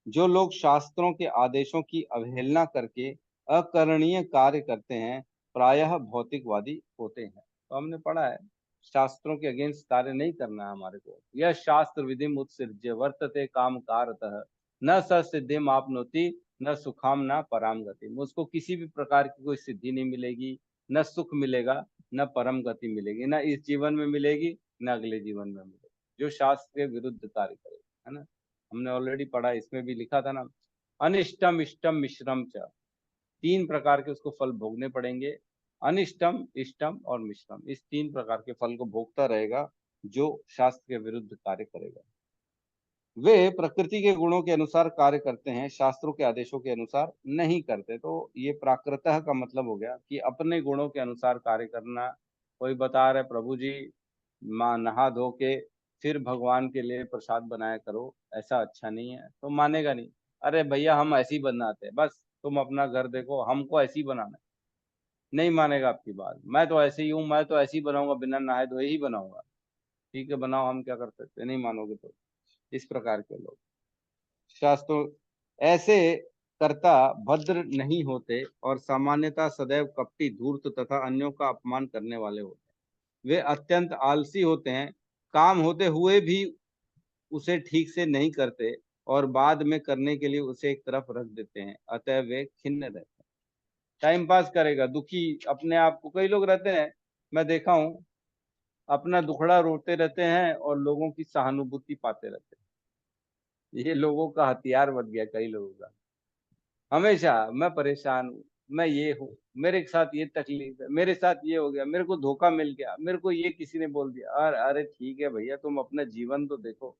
जो लोग शास्त्रों के आदेशों की अवहेलना करके अकरणीय कार्य करते हैं, प्रायः भौतिकवादी होते हैं। तो हमने पढ़ा है शास्त्रों के अगेंस्ट कार्य नहीं करना है हमारे को। यह शास्त्र विधि उत्सृज्य वर्तते काम कारतः, न स सिद्धिम आपनोति न सुखाम न पराम गति। उसको किसी भी प्रकार की कोई सिद्धि नहीं मिलेगी, न सुख मिलेगा, न परम गति मिलेगी, न इस जीवन में मिलेगी, न अगले जीवन में मिलेगी, जो शास्त्र के विरुद्ध कार्य करेगा, है ना। हमने ऑलरेडी पढ़ा, इसमें भी लिखा था ना, अनिष्टम इष्टम मिश्रम च, 3 प्रकार के उसको फल भोगने पड़ेंगे, अनिष्टम इष्टम और मिश्रम, इस 3 प्रकार के फल को भोगता रहेगा जो शास्त्र के विरुद्ध कार्य करेगा। वे प्रकृति के गुणों के अनुसार कार्य करते हैं, शास्त्रों के आदेशों के अनुसार नहीं करते। तो ये प्राकृतः का मतलब हो गया कि अपने गुणों के अनुसार कार्य करना। कोई बता रहे प्रभु जी माँ नहा धो के फिर भगवान के लिए प्रसाद बनाया करो, ऐसा अच्छा नहीं है, तो मानेगा नहीं। अरे भैया हम ऐसे ही बनाते हैं, बस तुम अपना घर देखो, हमको ऐसे ही बनाना है, नहीं मानेगा आपकी बात। मैं तो ऐसे ही हूँ, मैं तो ऐसे ही बनाऊंगा, बिना नहाए धोए ही बनाऊंगा। ठीक है बनाओ, हम क्या कर सकते हैं, नहीं मानोगे तो। इस प्रकार के लोग शास्त्रों, ऐसे कर्ता भद्र नहीं होते और सामान्यतः सदैव कपटी धूर्त तथा अन्यों का अपमान करने वाले होते हैं। वे अत्यंत आलसी होते हैं, काम होते हुए भी उसे ठीक से नहीं करते और बाद में करने के लिए उसे एक तरफ रख देते हैं, अतः वे खिन्न रहते हैं। टाइम पास करेगा, दुखी अपने आप को, कई लोग रहते हैं, मैं देखा हूँ, अपना दुखड़ा रोते रहते हैं और लोगों की सहानुभूति पाते रहते हैं। ये लोगों का हथियार बन गया कई लोगों का, हमेशा मैं परेशान हूँ, मैं ये हूँ, मेरे साथ ये तकलीफ है, मेरे साथ ये हो गया, मेरे को धोखा मिल गया, मेरे को ये किसी ने बोल दिया। अरे ठीक है भैया, तुम अपना जीवन तो देखो,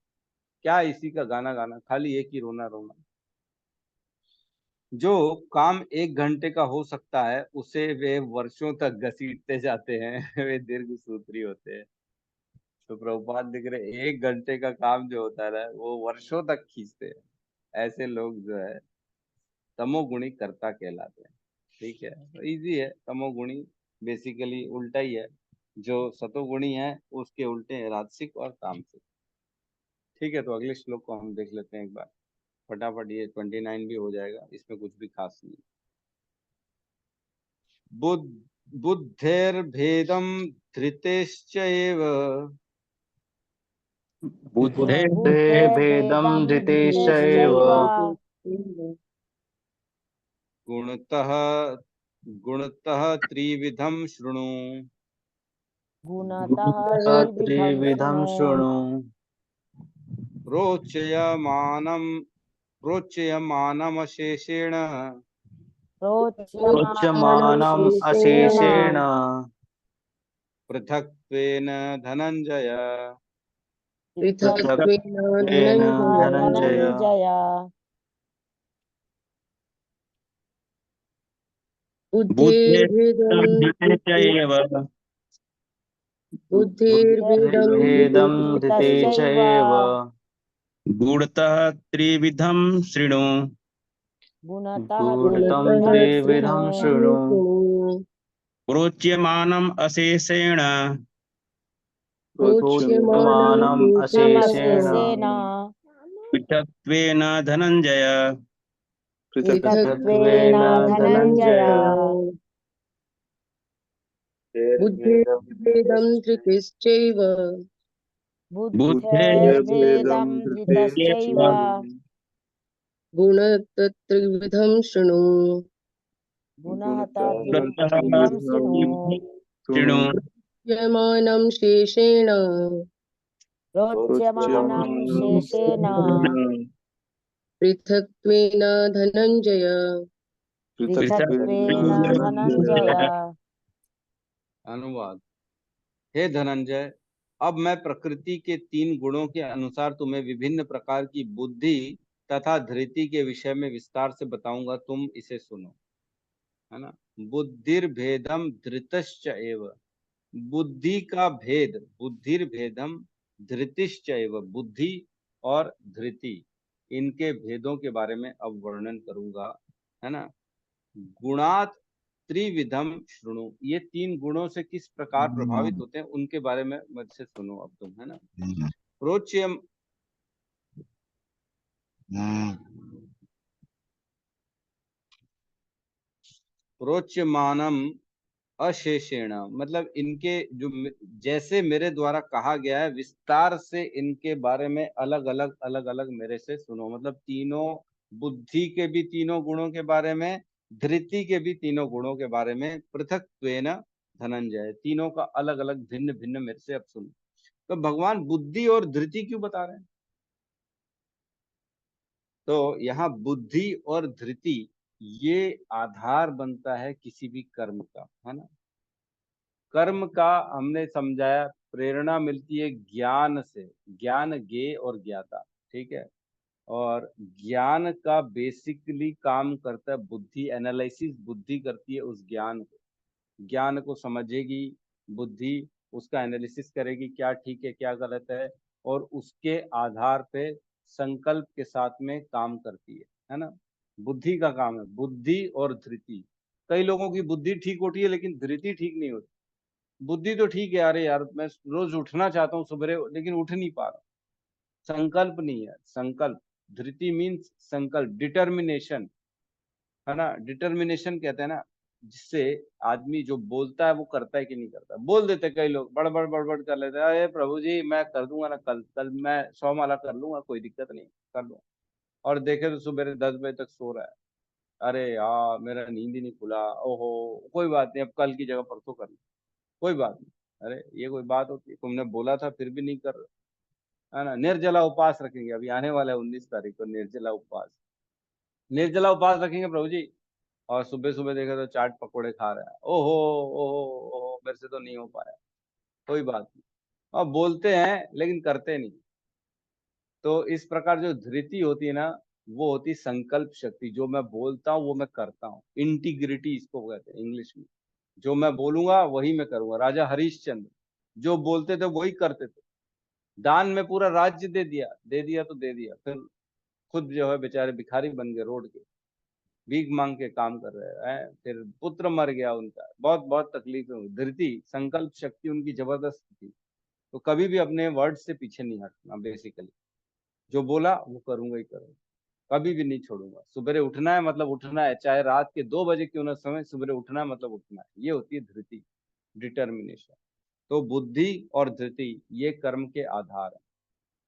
क्या इसी का गाना गाना, खाली एक ही रोना रोना। जो काम 1 घंटे का हो सकता है उसे वे वर्षों तक घसीटते जाते हैं। वे दीर्घ सूत्री होते हैं। तो प्रभुपाद लिख रहे 1 घंटे का काम जो होता है ना वो वर्षों तक खींचते हैं। ऐसे लोग जो है तमोगुणी कर्ता कहलाते हैं। ठीक है, तो इजी है। तमोगुणी बेसिकली उल्टा ही है। जो सतोगुणी है उसके उल्टे हैं राजसिक और तामसिक। ठीक है, तो अगले श्लोक को हम देख लेते हैं एक बार फटाफट। ये 29 भी हो जाएगा, इसमें कुछ भी खास नहीं। बुद्धेर्भेदम धृतेश्चैव बुद्धे बुद्धे भेदम बुद्धेर्भेदं धृतेश एव धृतेश्चैव गुणतः गुणतः त्रिविधं शृणु। गुणतः त्रिविधं त्रिविधम शृणु शृणु प्रोच्यमानं प्रोच्यमानमशेषेण प्रोच्यमानम प्रोच्यमानमशेषेण अशेषेण पृथक्त्वेन धनंजय। पृथक्त्वेन पृथक्त्वेन धनंजय। धनञ्जय। बुद्धे बुद्धिर्भेदं धृते च एव बुद्धिर्भेदं भेदम धृतेश धृतश्चैव एव गुणतः त्रिविधं शृणु। गुणतः गुणतम गुणतः त्रिविधं शृणु त्रिविधम शृणु शृणु प्रोच्यमानम् अशेषेण प्रोच्यमानं प्रोच्यमानम अशेषेण नमशेषेण पृथक्त्वेन धनञ्जय। पृथक्त्वेन पृथक्त्वेन धनञ्जय। धनंजय। बुद्धिर्भेदं धृतिश्चैव बुद्धे बुद्धेर्भेदं धृतश्चैव गुणतत्त्रिविधं शृणु गुणः गुणतः त्रिविधं शृणु शृणु यमानं शेषेण रोच्यमानं शेषेण पृथक्त्वेन धनञ्जय। पृथक्त्वेन धनञ्जय। अनुवाद। हे धनंजय, अब मैं प्रकृति के 3 गुणों के अनुसार तुम्हें विभिन्न प्रकार की बुद्धि तथा धृति के विषय में विस्तार से बताऊंगा, तुम इसे सुनो। है ना। बुद्धिर्भेदम धृतश्च एव। बुद्धि का भेद, बुद्धिर्भेदम धृतिश्च एव। बुद्धि और धृति, इनके भेदों के बारे में अब वर्णन करूंगा। है ना। गुणात त्रिविधम शृणु, ये 3 गुणों से किस प्रकार प्रभावित होते हैं उनके बारे में मुझसे सुनो अब तुम। है ना। प्रोच्यम प्रोच्यमानम अशेषेण, मतलब इनके जो जैसे मेरे द्वारा कहा गया है विस्तार से इनके बारे में अलग अलग मेरे से सुनो। मतलब तीनों, बुद्धि के भी 3 गुणों के बारे में, धृति के भी 3 गुणों के बारे में, पृथक्त्वेन धनंजय, तीनों का अलग अलग भिन्न भिन्न मेरे से अब सुनो। तो भगवान बुद्धि और धृति क्यों बता रहे हैं? तो यहाँ बुद्धि और धृति ये आधार बनता है किसी भी कर्म का। है ना। कर्म का हमने समझाया प्रेरणा मिलती है ज्ञान से। ज्ञान ज्ञेय और ज्ञाता। ठीक है। और ज्ञान का बेसिकली काम करता है बुद्धि, एनालिसिस बुद्धि करती है उस ज्ञान को। ज्ञान को समझेगी बुद्धि, उसका एनालिसिस करेगी क्या ठीक है क्या गलत है, और उसके आधार पे संकल्प के साथ में काम करती है ना। बुद्धि का काम है। बुद्धि और धृति, कई लोगों की बुद्धि ठीक होती है लेकिन धृति ठीक नहीं होती। बुद्धि तो ठीक है, अरे यार मैं रोज उठना चाहता हूँ सुबह लेकिन उठ नहीं पा रहा, संकल्प नहीं है। संकल्प, धृति मीन्स संकल्प, डिटर्मिनेशन। है ना। डिटर्मिनेशन कहते हैं ना, जिससे आदमी जो बोलता है वो करता है कि नहीं करता। बोल देते कई लोग, बड़बड़ बड़बड़ कर लेते हैं, अरे प्रभु जी मैं कर दूंगा ना, कल कल मैं 100 माला कर लूंगा, कोई दिक्कत नहीं, कर लूंगा। और देखे तो सुबह 10 बजे तक सो रहा है। अरे यार मेरा नींद ही नहीं खुला, ओहो कोई बात नहीं, अब कल की जगह परसों कर लो, कोई बात नहीं। अरे ये कोई बात होती है? तुमने बोला था फिर भी नहीं कर रहे। है ना। निर्जला उपवास रखेंगे, अभी आने वाला है 19 तारीख को निर्जला उपवास। निर्जला उपवास रखेंगे प्रभु जी, और सुबह सुबह देखा तो चाट पकोड़े खा रहा है, ओहो ओहो ओहो मेरे से तो नहीं हो पाया। कोई बात नहीं। और बोलते हैं लेकिन करते नहीं। तो इस प्रकार जो धृति होती है ना, वो होती संकल्प शक्ति। जो मैं बोलता हूँ वो मैं करता हूँ, इंटीग्रिटी इसको कहते हैं इंग्लिश में। जो मैं बोलूंगा वही मैं करूंगा। राजा हरिश्चंद्र जो बोलते थे वही करते थे। दान में पूरा राज्य दे दिया, दे दिया तो दे दिया, फिर खुद जो है बेचारे भिखारी बन गए, रोड के भीख मांग के काम कर रहे हैं। फिर पुत्र मर गया उनका, बहुत बहुत तकलीफें हुई। धृति संकल्प शक्ति उनकी जबरदस्त थी। तो कभी भी अपने वर्ड से पीछे नहीं हटना। बेसिकली जो बोला वो करूंगा ही करूंगा, कभी भी नहीं छोड़ूंगा। सुबह उठना है मतलब उठना है, चाहे रात के 2 बजे क्यों ना समय, सुबह उठना है मतलब उठना है। ये होती है धृति, डिटर्मिनेशन। तो बुद्धि और धृति ये कर्म के आधार है।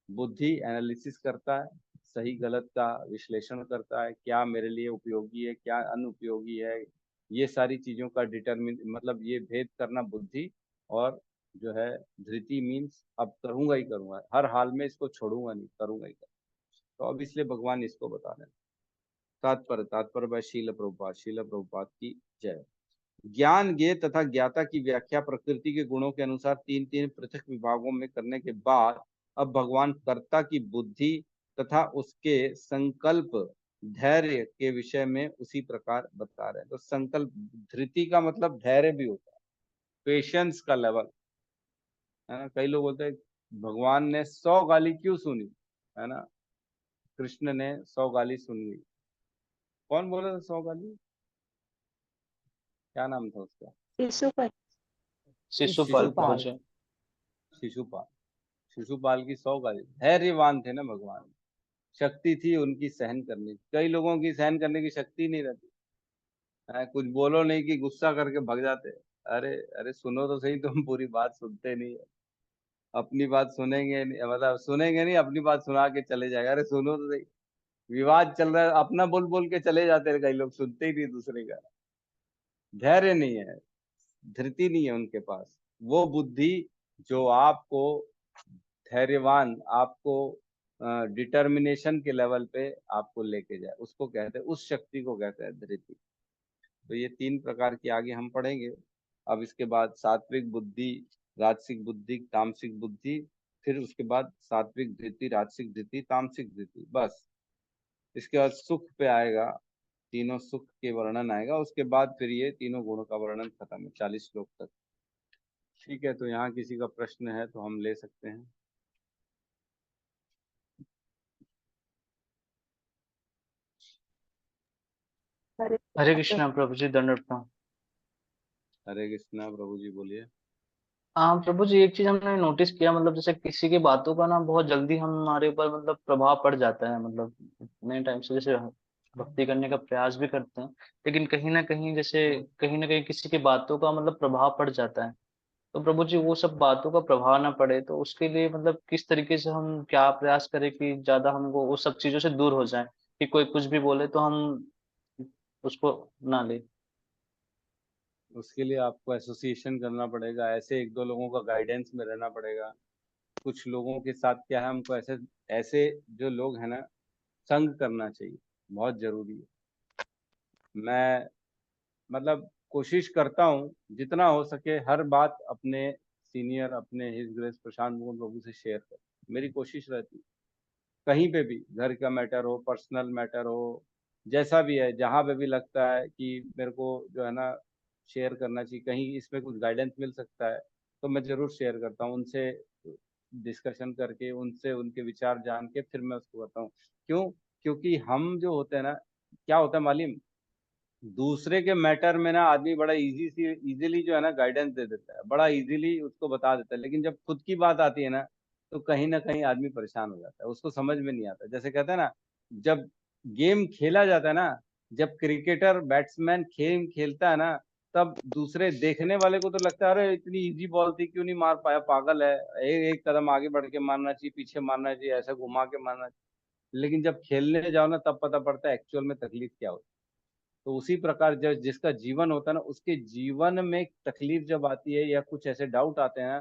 बुद्धि एनालिसिस करता है, सही गलत का विश्लेषण करता है, क्या मेरे लिए उपयोगी है क्या अनुपयोगी है, ये सारी चीजों का डिटर्मिन मतलब ये भेद करना बुद्धि। और जो है धृति मीन्स अब करूंगा ही करूंगा, हर हाल में इसको छोड़ूंगा नहीं, करूंगा ही करूंगा। तो अब इसलिए भगवान इसको बता रहे हैं। तात्पर्य बाय शील प्रभुपाद की जय। ज्ञान ज्ञेय तथा ज्ञाता की व्याख्या प्रकृति के गुणों के अनुसार तीन तीन पृथक विभागों में करने के बाद अब भगवान कर्ता की बुद्धि तथा उसके संकल्प धैर्य के विषय में उसी प्रकार बता रहे हैं। तो संकल्प धृति का मतलब धैर्य भी होता है, पेशेंस का लेवल, है ना। कई लोग बोलते हैं भगवान ने 100 गाली क्यों सुनी, है ना। कृष्ण ने 100 गाली सुन ली। कौन बोला था 100 गाली, क्या नाम था उसका? शिशुपाल। शिशुपाल प्रभु जी। शिशुपाल। शिशुपाल की 100 गाली, धैर्यवान थे ना भगवान, शक्ति थी उनकी सहन करने की। कई लोगों की सहन करने की शक्ति नहीं रहती है, कुछ बोलो नहीं कि गुस्सा करके भग जाते। अरे अरे सुनो तो सही, तुम पूरी बात सुनते नहीं है। अपनी बात सुनेंगे नहीं, मतलब सुनेंगे नहीं, अपनी बात सुना के चले जाएगा। अरे सुनो तो सही, विवाद चल रहा है, अपना बोल बोल के चले जाते हैं। कई लोग सुनते ही नहीं दूसरे का। धैर्य नहीं है, धृति नहीं है उनके पास। वो बुद्धि जो आपको धैर्यवान, आपको डिटर्मिनेशन के लेवल पे आपको लेके जाए, उसको कहते हैं, उस शक्ति को कहते हैं धृति। तो ये तीन प्रकार की आगे हम पढ़ेंगे। अब इसके बाद सात्विक बुद्धि, राजसिक बुद्धि, तामसिक बुद्धि, फिर उसके बाद सात्विक धृति, राजसिक धृति, तामसिक धृति, बस। इसके बाद सुख पे आएगा, तीनों सुख के वर्णन आएगा। उसके बाद फिर ये तीनों गुणों का वर्णन खत्म है 40 श्लोक तक। ठीक है, तो यहाँ किसी का प्रश्न है तो हम ले सकते हैं। हरे हरे कृष्णा प्रभु जी, दंडवत प्रणाम। हरे कृष्णा प्रभु जी, बोलिए। हाँ प्रभु जी, एक चीज हमने नोटिस किया, मतलब जैसे किसी की बातों का ना बहुत जल्दी हमारे ऊपर मतलब प्रभाव पड़ जाता है। मतलब नए टाइम से जैसे भक्ति करने का प्रयास भी करते हैं, लेकिन कहीं ना कहीं जैसे कहीं ना कहीं किसी की बातों का मतलब प्रभाव पड़ जाता है। तो प्रभु जी वो सब बातों का प्रभाव ना पड़े, तो उसके लिए मतलब किस तरीके से हम क्या प्रयास करें कि ज्यादा हमको वो सब चीजों से दूर हो जाए, कि कोई कुछ भी बोले तो हम उसको ना ले। उसके लिए आपको एसोसिएशन करना पड़ेगा, ऐसे एक दो लोगों का गाइडेंस में रहना पड़ेगा। कुछ लोगों के साथ क्या है, हमको ऐसे ऐसे जो लोग हैं ना, संग करना चाहिए, बहुत जरूरी है। मैं मतलब कोशिश करता हूँ जितना हो सके हर बात अपने सीनियर, अपने हिज ग्रेस प्रशांत मुकुंद प्रभु से शेयर कर, मेरी कोशिश रहती है। कहीं पे भी, घर का मैटर हो, पर्सनल मैटर हो, जैसा भी है, जहाँ पे भी लगता है कि मेरे को जो है ना शेयर करना चाहिए, कहीं इसमें कुछ गाइडेंस मिल सकता है, तो मैं जरूर शेयर करता हूँ उनसे। डिस्कशन करके उनसे उनके विचार जान के फिर मैं उसको करता हूँ। क्यों? क्योंकि हम जो होते हैं ना, क्या होता है मालूम, दूसरे के मैटर में ना आदमी बड़ा इजीली जो है ना गाइडेंस दे देता है, बड़ा इजीली उसको बता देता है। लेकिन जब खुद की बात आती है ना कहीं आदमी परेशान हो जाता है, उसको समझ में नहीं आता। जैसे कहते हैं ना, जब गेम खेला जाता है ना, जब क्रिकेटर बैट्समैन खेल खेलता है ना, तब दूसरे देखने वाले को तो लगता है अरे इतनी इजी बॉल थी, क्यों नहीं मार पाया, पागल है, एक कदम आगे बढ़ के मारना चाहिए, पीछे मारना चाहिए, ऐसा घुमा के मारना चाहिए। लेकिन जब खेलने जाओ ना तब पता पड़ता है एक्चुअल में तकलीफ क्या होती है। तो उसी प्रकार जब जिसका जीवन होता है ना, उसके जीवन में तकलीफ जब आती है या कुछ ऐसे डाउट आते हैं,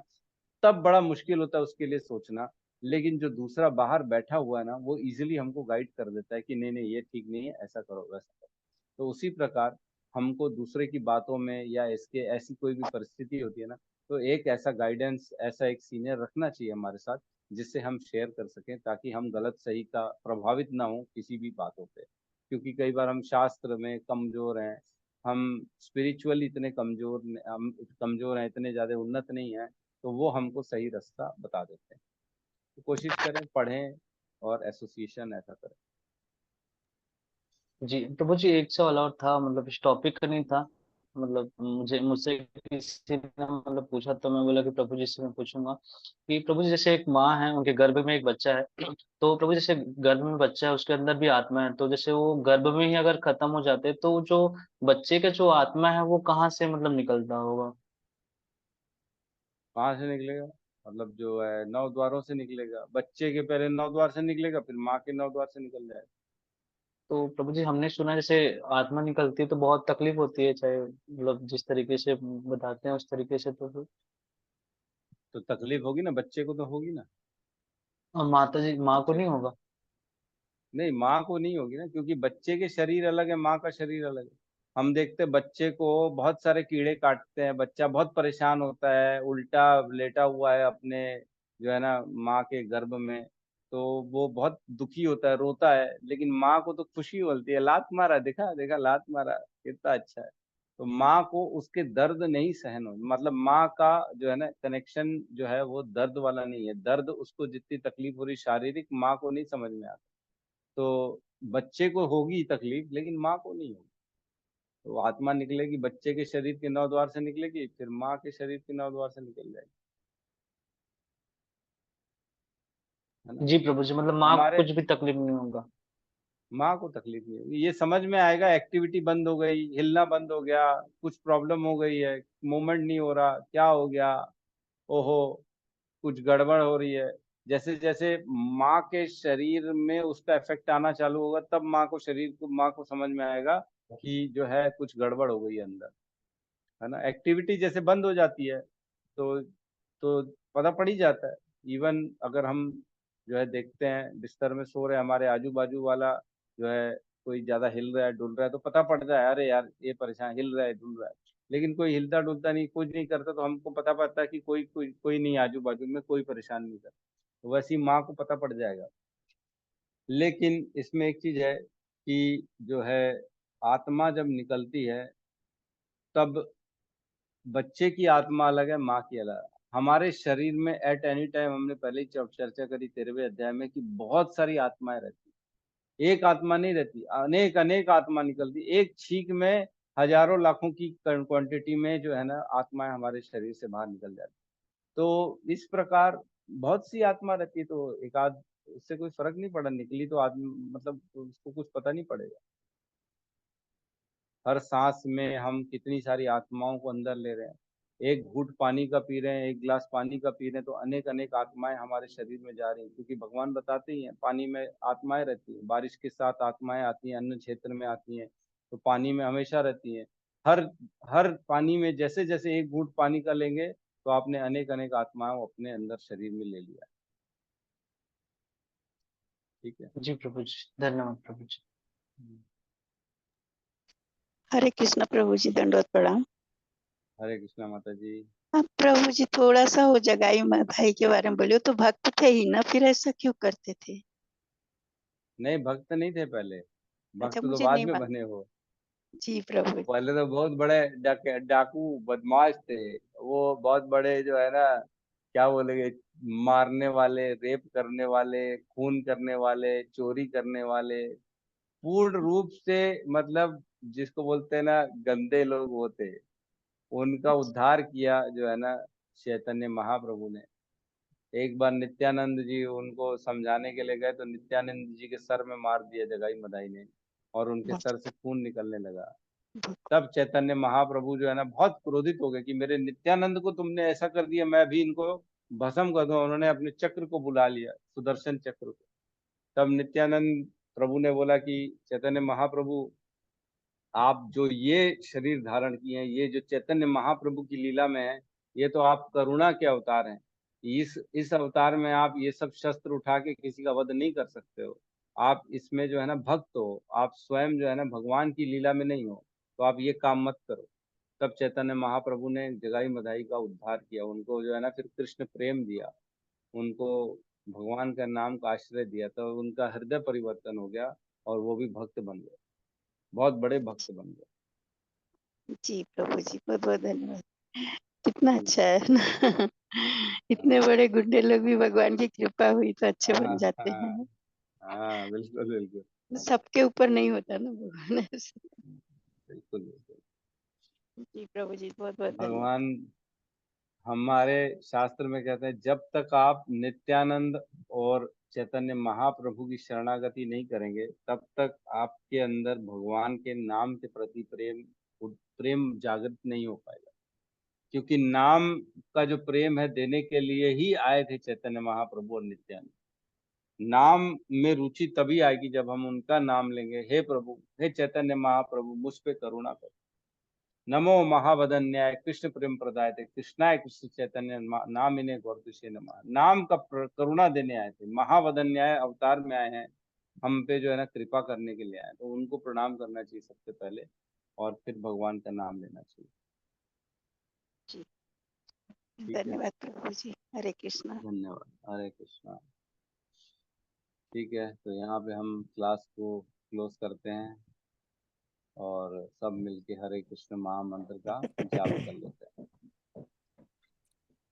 तब बड़ा मुश्किल होता है उसके लिए सोचना। लेकिन जो दूसरा बाहर बैठा हुआ है ना, वो इजीली हमको गाइड कर देता है कि नहीं नहीं ये ठीक नहीं है, ऐसा करो वैसा करो। तो उसी प्रकार हमको दूसरे की बातों में या इसके ऐसी कोई भी परिस्थिति होती है ना, तो एक ऐसा गाइडेंस, ऐसा एक सीनियर रखना चाहिए हमारे साथ, जिससे हम शेयर कर सकें, ताकि हम गलत सही का प्रभावित ना हो किसी भी बातों पे। क्योंकि कई बार हम शास्त्र में कमजोर हैं, हम स्पिरिचुअली इतने कमजोर, हम कमजोर हैं, इतने ज़्यादा उन्नत नहीं हैं, तो वो हमको सही रास्ता बता देते हैं। तो कोशिश करें, पढ़ें और एसोसिएशन ऐसा करें। जी प्रभु जी, एक सवाल और था, मतलब इस टॉपिक का नहीं था। मतलब मुझसे किसी ने मतलब पूछा, तो मैं बोला कि प्रभु जी से मैं पूछूंगा कि प्रभु जी, जैसे एक माँ है, उनके गर्भ में एक बच्चा है, तो प्रभु जैसे गर्भ में बच्चा है, उसके अंदर भी आत्मा है, तो जैसे वो गर्भ में ही अगर खत्म हो जाते, तो जो बच्चे का जो आत्मा है वो कहाँ से मतलब निकलता होगा? कहाँ से निकलेगा? मतलब जो है 9 द्वारों से निकलेगा। बच्चे के पहले 9 द्वार से निकलेगा, फिर माँ के 9 द्वार से निकल जाएगा। तो प्रभु जी, हमने सुना है जैसे आत्मा निकलती है तो बहुत तकलीफ होती है, चाहे मतलब जिस तरीके से बताते हैं उस तरीके से, तो फिर तो तकलीफ होगी ना, बच्चे को तो होगी ना। और माता जी, माँ को बच्चे नहीं होगा? नहीं, माँ को नहीं होगी ना, क्योंकि बच्चे के शरीर अलग है, माँ का शरीर अलग है। हम देखते हैं बच्चे को बहुत सारे कीड़े काटते हैं, बच्चा बहुत परेशान होता है, उल्टा लेटा हुआ है अपने जो है ना माँ के गर्भ में, तो वो बहुत दुखी होता है, रोता है। लेकिन माँ को तो खुशी होती है, लात मारा, देखा देखा, लात मारा, कितना अच्छा है। तो माँ को उसके दर्द नहीं सहन हो, मतलब माँ का जो है ना कनेक्शन जो है वो दर्द वाला नहीं है। दर्द उसको जितनी तकलीफ हो रही शारीरिक, माँ को नहीं समझ में आता। तो बच्चे को होगी तकलीफ, लेकिन माँ को नहीं होगी। तो आत्मा निकलेगी बच्चे के शरीर के 9 द्वार से निकलेगी, फिर माँ के शरीर के 9 द्वार से निकल जाएगी, है ना। जी प्रभु जी, मतलब माँ को हमारे कुछ भी तकलीफ नहीं होगा? माँ को तकलीफ नहीं होगी, ये समझ में आएगा। एक्टिविटी बंद हो गई, हिलना बंद हो गया, कुछ प्रॉब्लम हो गई है, मूवमेंट नहीं हो रहा, क्या हो गया, ओहो, कुछ गड़बड़ हो रही है। जैसे जैसे माँ के शरीर में उसका इफेक्ट आना चालू होगा, तब माँ को समझ में आएगा कि जो है कुछ गड़बड़ हो गई है अंदर, है ना। एक्टिविटी जैसे बंद हो जाती है, तो तो पता पड़ ही जाता है। इवन अगर हम जो है देखते हैं बिस्तर में सो रहे हैं, हमारे आजू बाजू वाला जो है कोई ज्यादा हिल रहा है, डुल रहा है, तो पता पड़ता है, अरे यार ये परेशान, हिल रहा है, डुल रहा है। लेकिन कोई हिलता डुलता नहीं, कुछ नहीं करता, तो हमको पता पड़ता है कि कोई नहीं, आजू बाजू में कोई परेशान नहीं करता। तो वैसे ही माँ को पता पड़ जाएगा। लेकिन इसमें एक चीज है कि जो है आत्मा जब निकलती है, तब बच्चे की आत्मा अलग है, माँ की अलग है। हमारे शरीर में एट एनी टाइम, हमने पहले ही चर्चा करी 13वें अध्याय में, कि बहुत सारी आत्माएं रहती, एक आत्मा नहीं रहती, अनेक अनेक आत्मा निकलती। एक छींक में हजारों लाखों की क्वांटिटी में जो है ना आत्माएं हमारे शरीर से बाहर निकल जाती। तो इस प्रकार बहुत सी आत्मा रहती है, तो एक आध उससे कोई फर्क नहीं पड़ा, निकली तो आदमी, मतलब उसको कुछ पता नहीं पड़ेगा। हर सांस में हम कितनी सारी आत्माओं को अंदर ले रहे हैं। एक घूंट पानी का पी रहे हैं, एक गिलास पानी का पी रहे हैं, तो अनेक अनेक आत्माएं हमारे शरीर में जा रही हैं। क्योंकि भगवान बताते ही हैं, पानी में आत्माएं रहती हैं, बारिश के साथ आत्माएं आती हैं, अन्य क्षेत्र में आती हैं, तो पानी में हमेशा रहती हैं। हर हर पानी में जैसे जैसे एक घूंट पानी का लेंगे, तो आपने अनेक अनेक आत्माओं अपने अंदर शरीर में ले लिया। ठीक है। जी प्रभु जी, धन्यवाद प्रभु जी। हरे कृष्ण प्रभु जी, दंडवत प्रणाम। हरे कृष्णा माता जी। हाँ प्रभु जी, थोड़ा सा वो जगाई भाई के बारे में बोलियो, तो भक्त थे ही ना, फिर ऐसा क्यों करते थे? नहीं, भक्त नहीं थे पहले, अच्छा, भक्त तो मुझे बाद नहीं में मालूम। बने हो। जी प्रभु जी। पहले तो बहुत बड़े डाकू बदमाश थे। वो बहुत बड़े जो है ना, क्या बोलेंगे, मारने वाले, रेप करने वाले, खून करने वाले, चोरी करने वाले, पूर्ण रूप से, मतलब जिसको बोलते हैं ना गंदे लोग वो थे। उनका उद्धार किया जो है ना चैतन्य महाप्रभु ने। एक बार नित्यानंद जी उनको समझाने के लिए गए, तो नित्यानंद जी के सर में मार दिया जगाई मदाई ने, और उनके बस, सर से खून निकलने लगा। बस, तब चैतन्य महाप्रभु जो है ना बहुत क्रोधित हो गए कि मेरे नित्यानंद को तुमने ऐसा कर दिया, मैं भी इनको भस्म कर दूं। उन्होंने अपने चक्र को बुला लिया, सुदर्शन चक्र को। तब नित्यानंद प्रभु ने बोला कि चैतन्य महाप्रभु, आप जो ये शरीर धारण किए हैं, ये जो चैतन्य महाप्रभु की लीला में है, ये तो आप करुणा के अवतार हैं। इस अवतार में आप ये सब शस्त्र उठा के किसी का वध नहीं कर सकते हो। आप इसमें जो है ना भक्त हो, आप स्वयं जो है ना भगवान की लीला में नहीं हो, तो आप ये काम मत करो। तब चैतन्य महाप्रभु ने जगाई मधाई का उद्धार किया, उनको जो है ना फिर कृष्ण प्रेम दिया, उनको भगवान का नाम का आश्रय दिया तो उनका हृदय परिवर्तन हो गया और वो भी भक्त बन गए, बहुत बड़े भक्त बन गए। जी प्रभु जी, बहुत बहुत धन्यवाद। कितना अच्छा है ना। इतने बड़े गुंडे लोग भी भगवान की कृपा हुई तो अच्छे बन हाँ जाते हाँ हैं। हाँ, बिल्कुल बिल्कुल सबके ऊपर नहीं होता ना भगवान ऐसे। बिल्कुल बिल्कुल। जी प्रभु जी, बहुत बहुत धन्यवाद। भगवान हमारे शास्त्र में कहते हैं जब तक आप नित्यानंद और चैतन्य महाप्रभु की शरणागति नहीं करेंगे तब तक आपके अंदर भगवान के नाम के प्रति प्रेम जागृत नहीं हो पाएगा, क्योंकि नाम का जो प्रेम है देने के लिए ही आए थे चैतन्य महाप्रभु और नित्यानंद। नाम में रुचि तभी आएगी जब हम उनका नाम लेंगे, हे प्रभु, हे चैतन्य महाप्रभु मुझ पे करुणा कर, नमो महावदन्याय कृष्ण प्रेम प्रदाय थे कृष्णाय कृष्ण चैतन्य नाम इन्हें गौरतुषे नमः। नाम का करुणा देने आए थे, महावदन्याय अवतार में आए हैं हम पे जो है ना कृपा करने के लिए आए, तो उनको प्रणाम करना चाहिए सबसे पहले और फिर भगवान का नाम लेना चाहिए। जी ठीक है, धन्यवाद प्रभु जी। हरे कृष्णा। धन्यवाद, हरे कृष्णा। ठीक है, तो यहाँ पे हम क्लास को क्लोज करते हैं और सब मिलके हरे कृष्ण महामंत्र का जाप कर लेते हैं।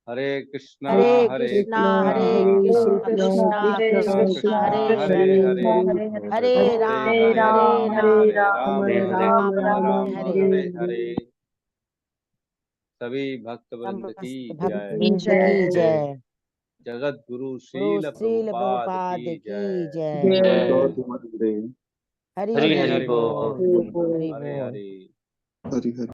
हरे कृष्णा हरे हरे कृष्णा कृष्णा हरे कृष्णा कृष्णा कृष्णा कृष्णा हरे हरे हरे हरे हरे हरे राम हरे हरे राम हरे राम राम राम हरे हरे हरे। हरे। सभी भक्त वृंद की समस्त जय। भक्त की जय। जगत गुरु गुरु श्रील श्रील प्रभुपाद प्रभुपाद की की जय। जय। जय। हरि हरि हरि हरि हरि बोल। बोल, हरि हरे बोल। हरि। हरि हरि।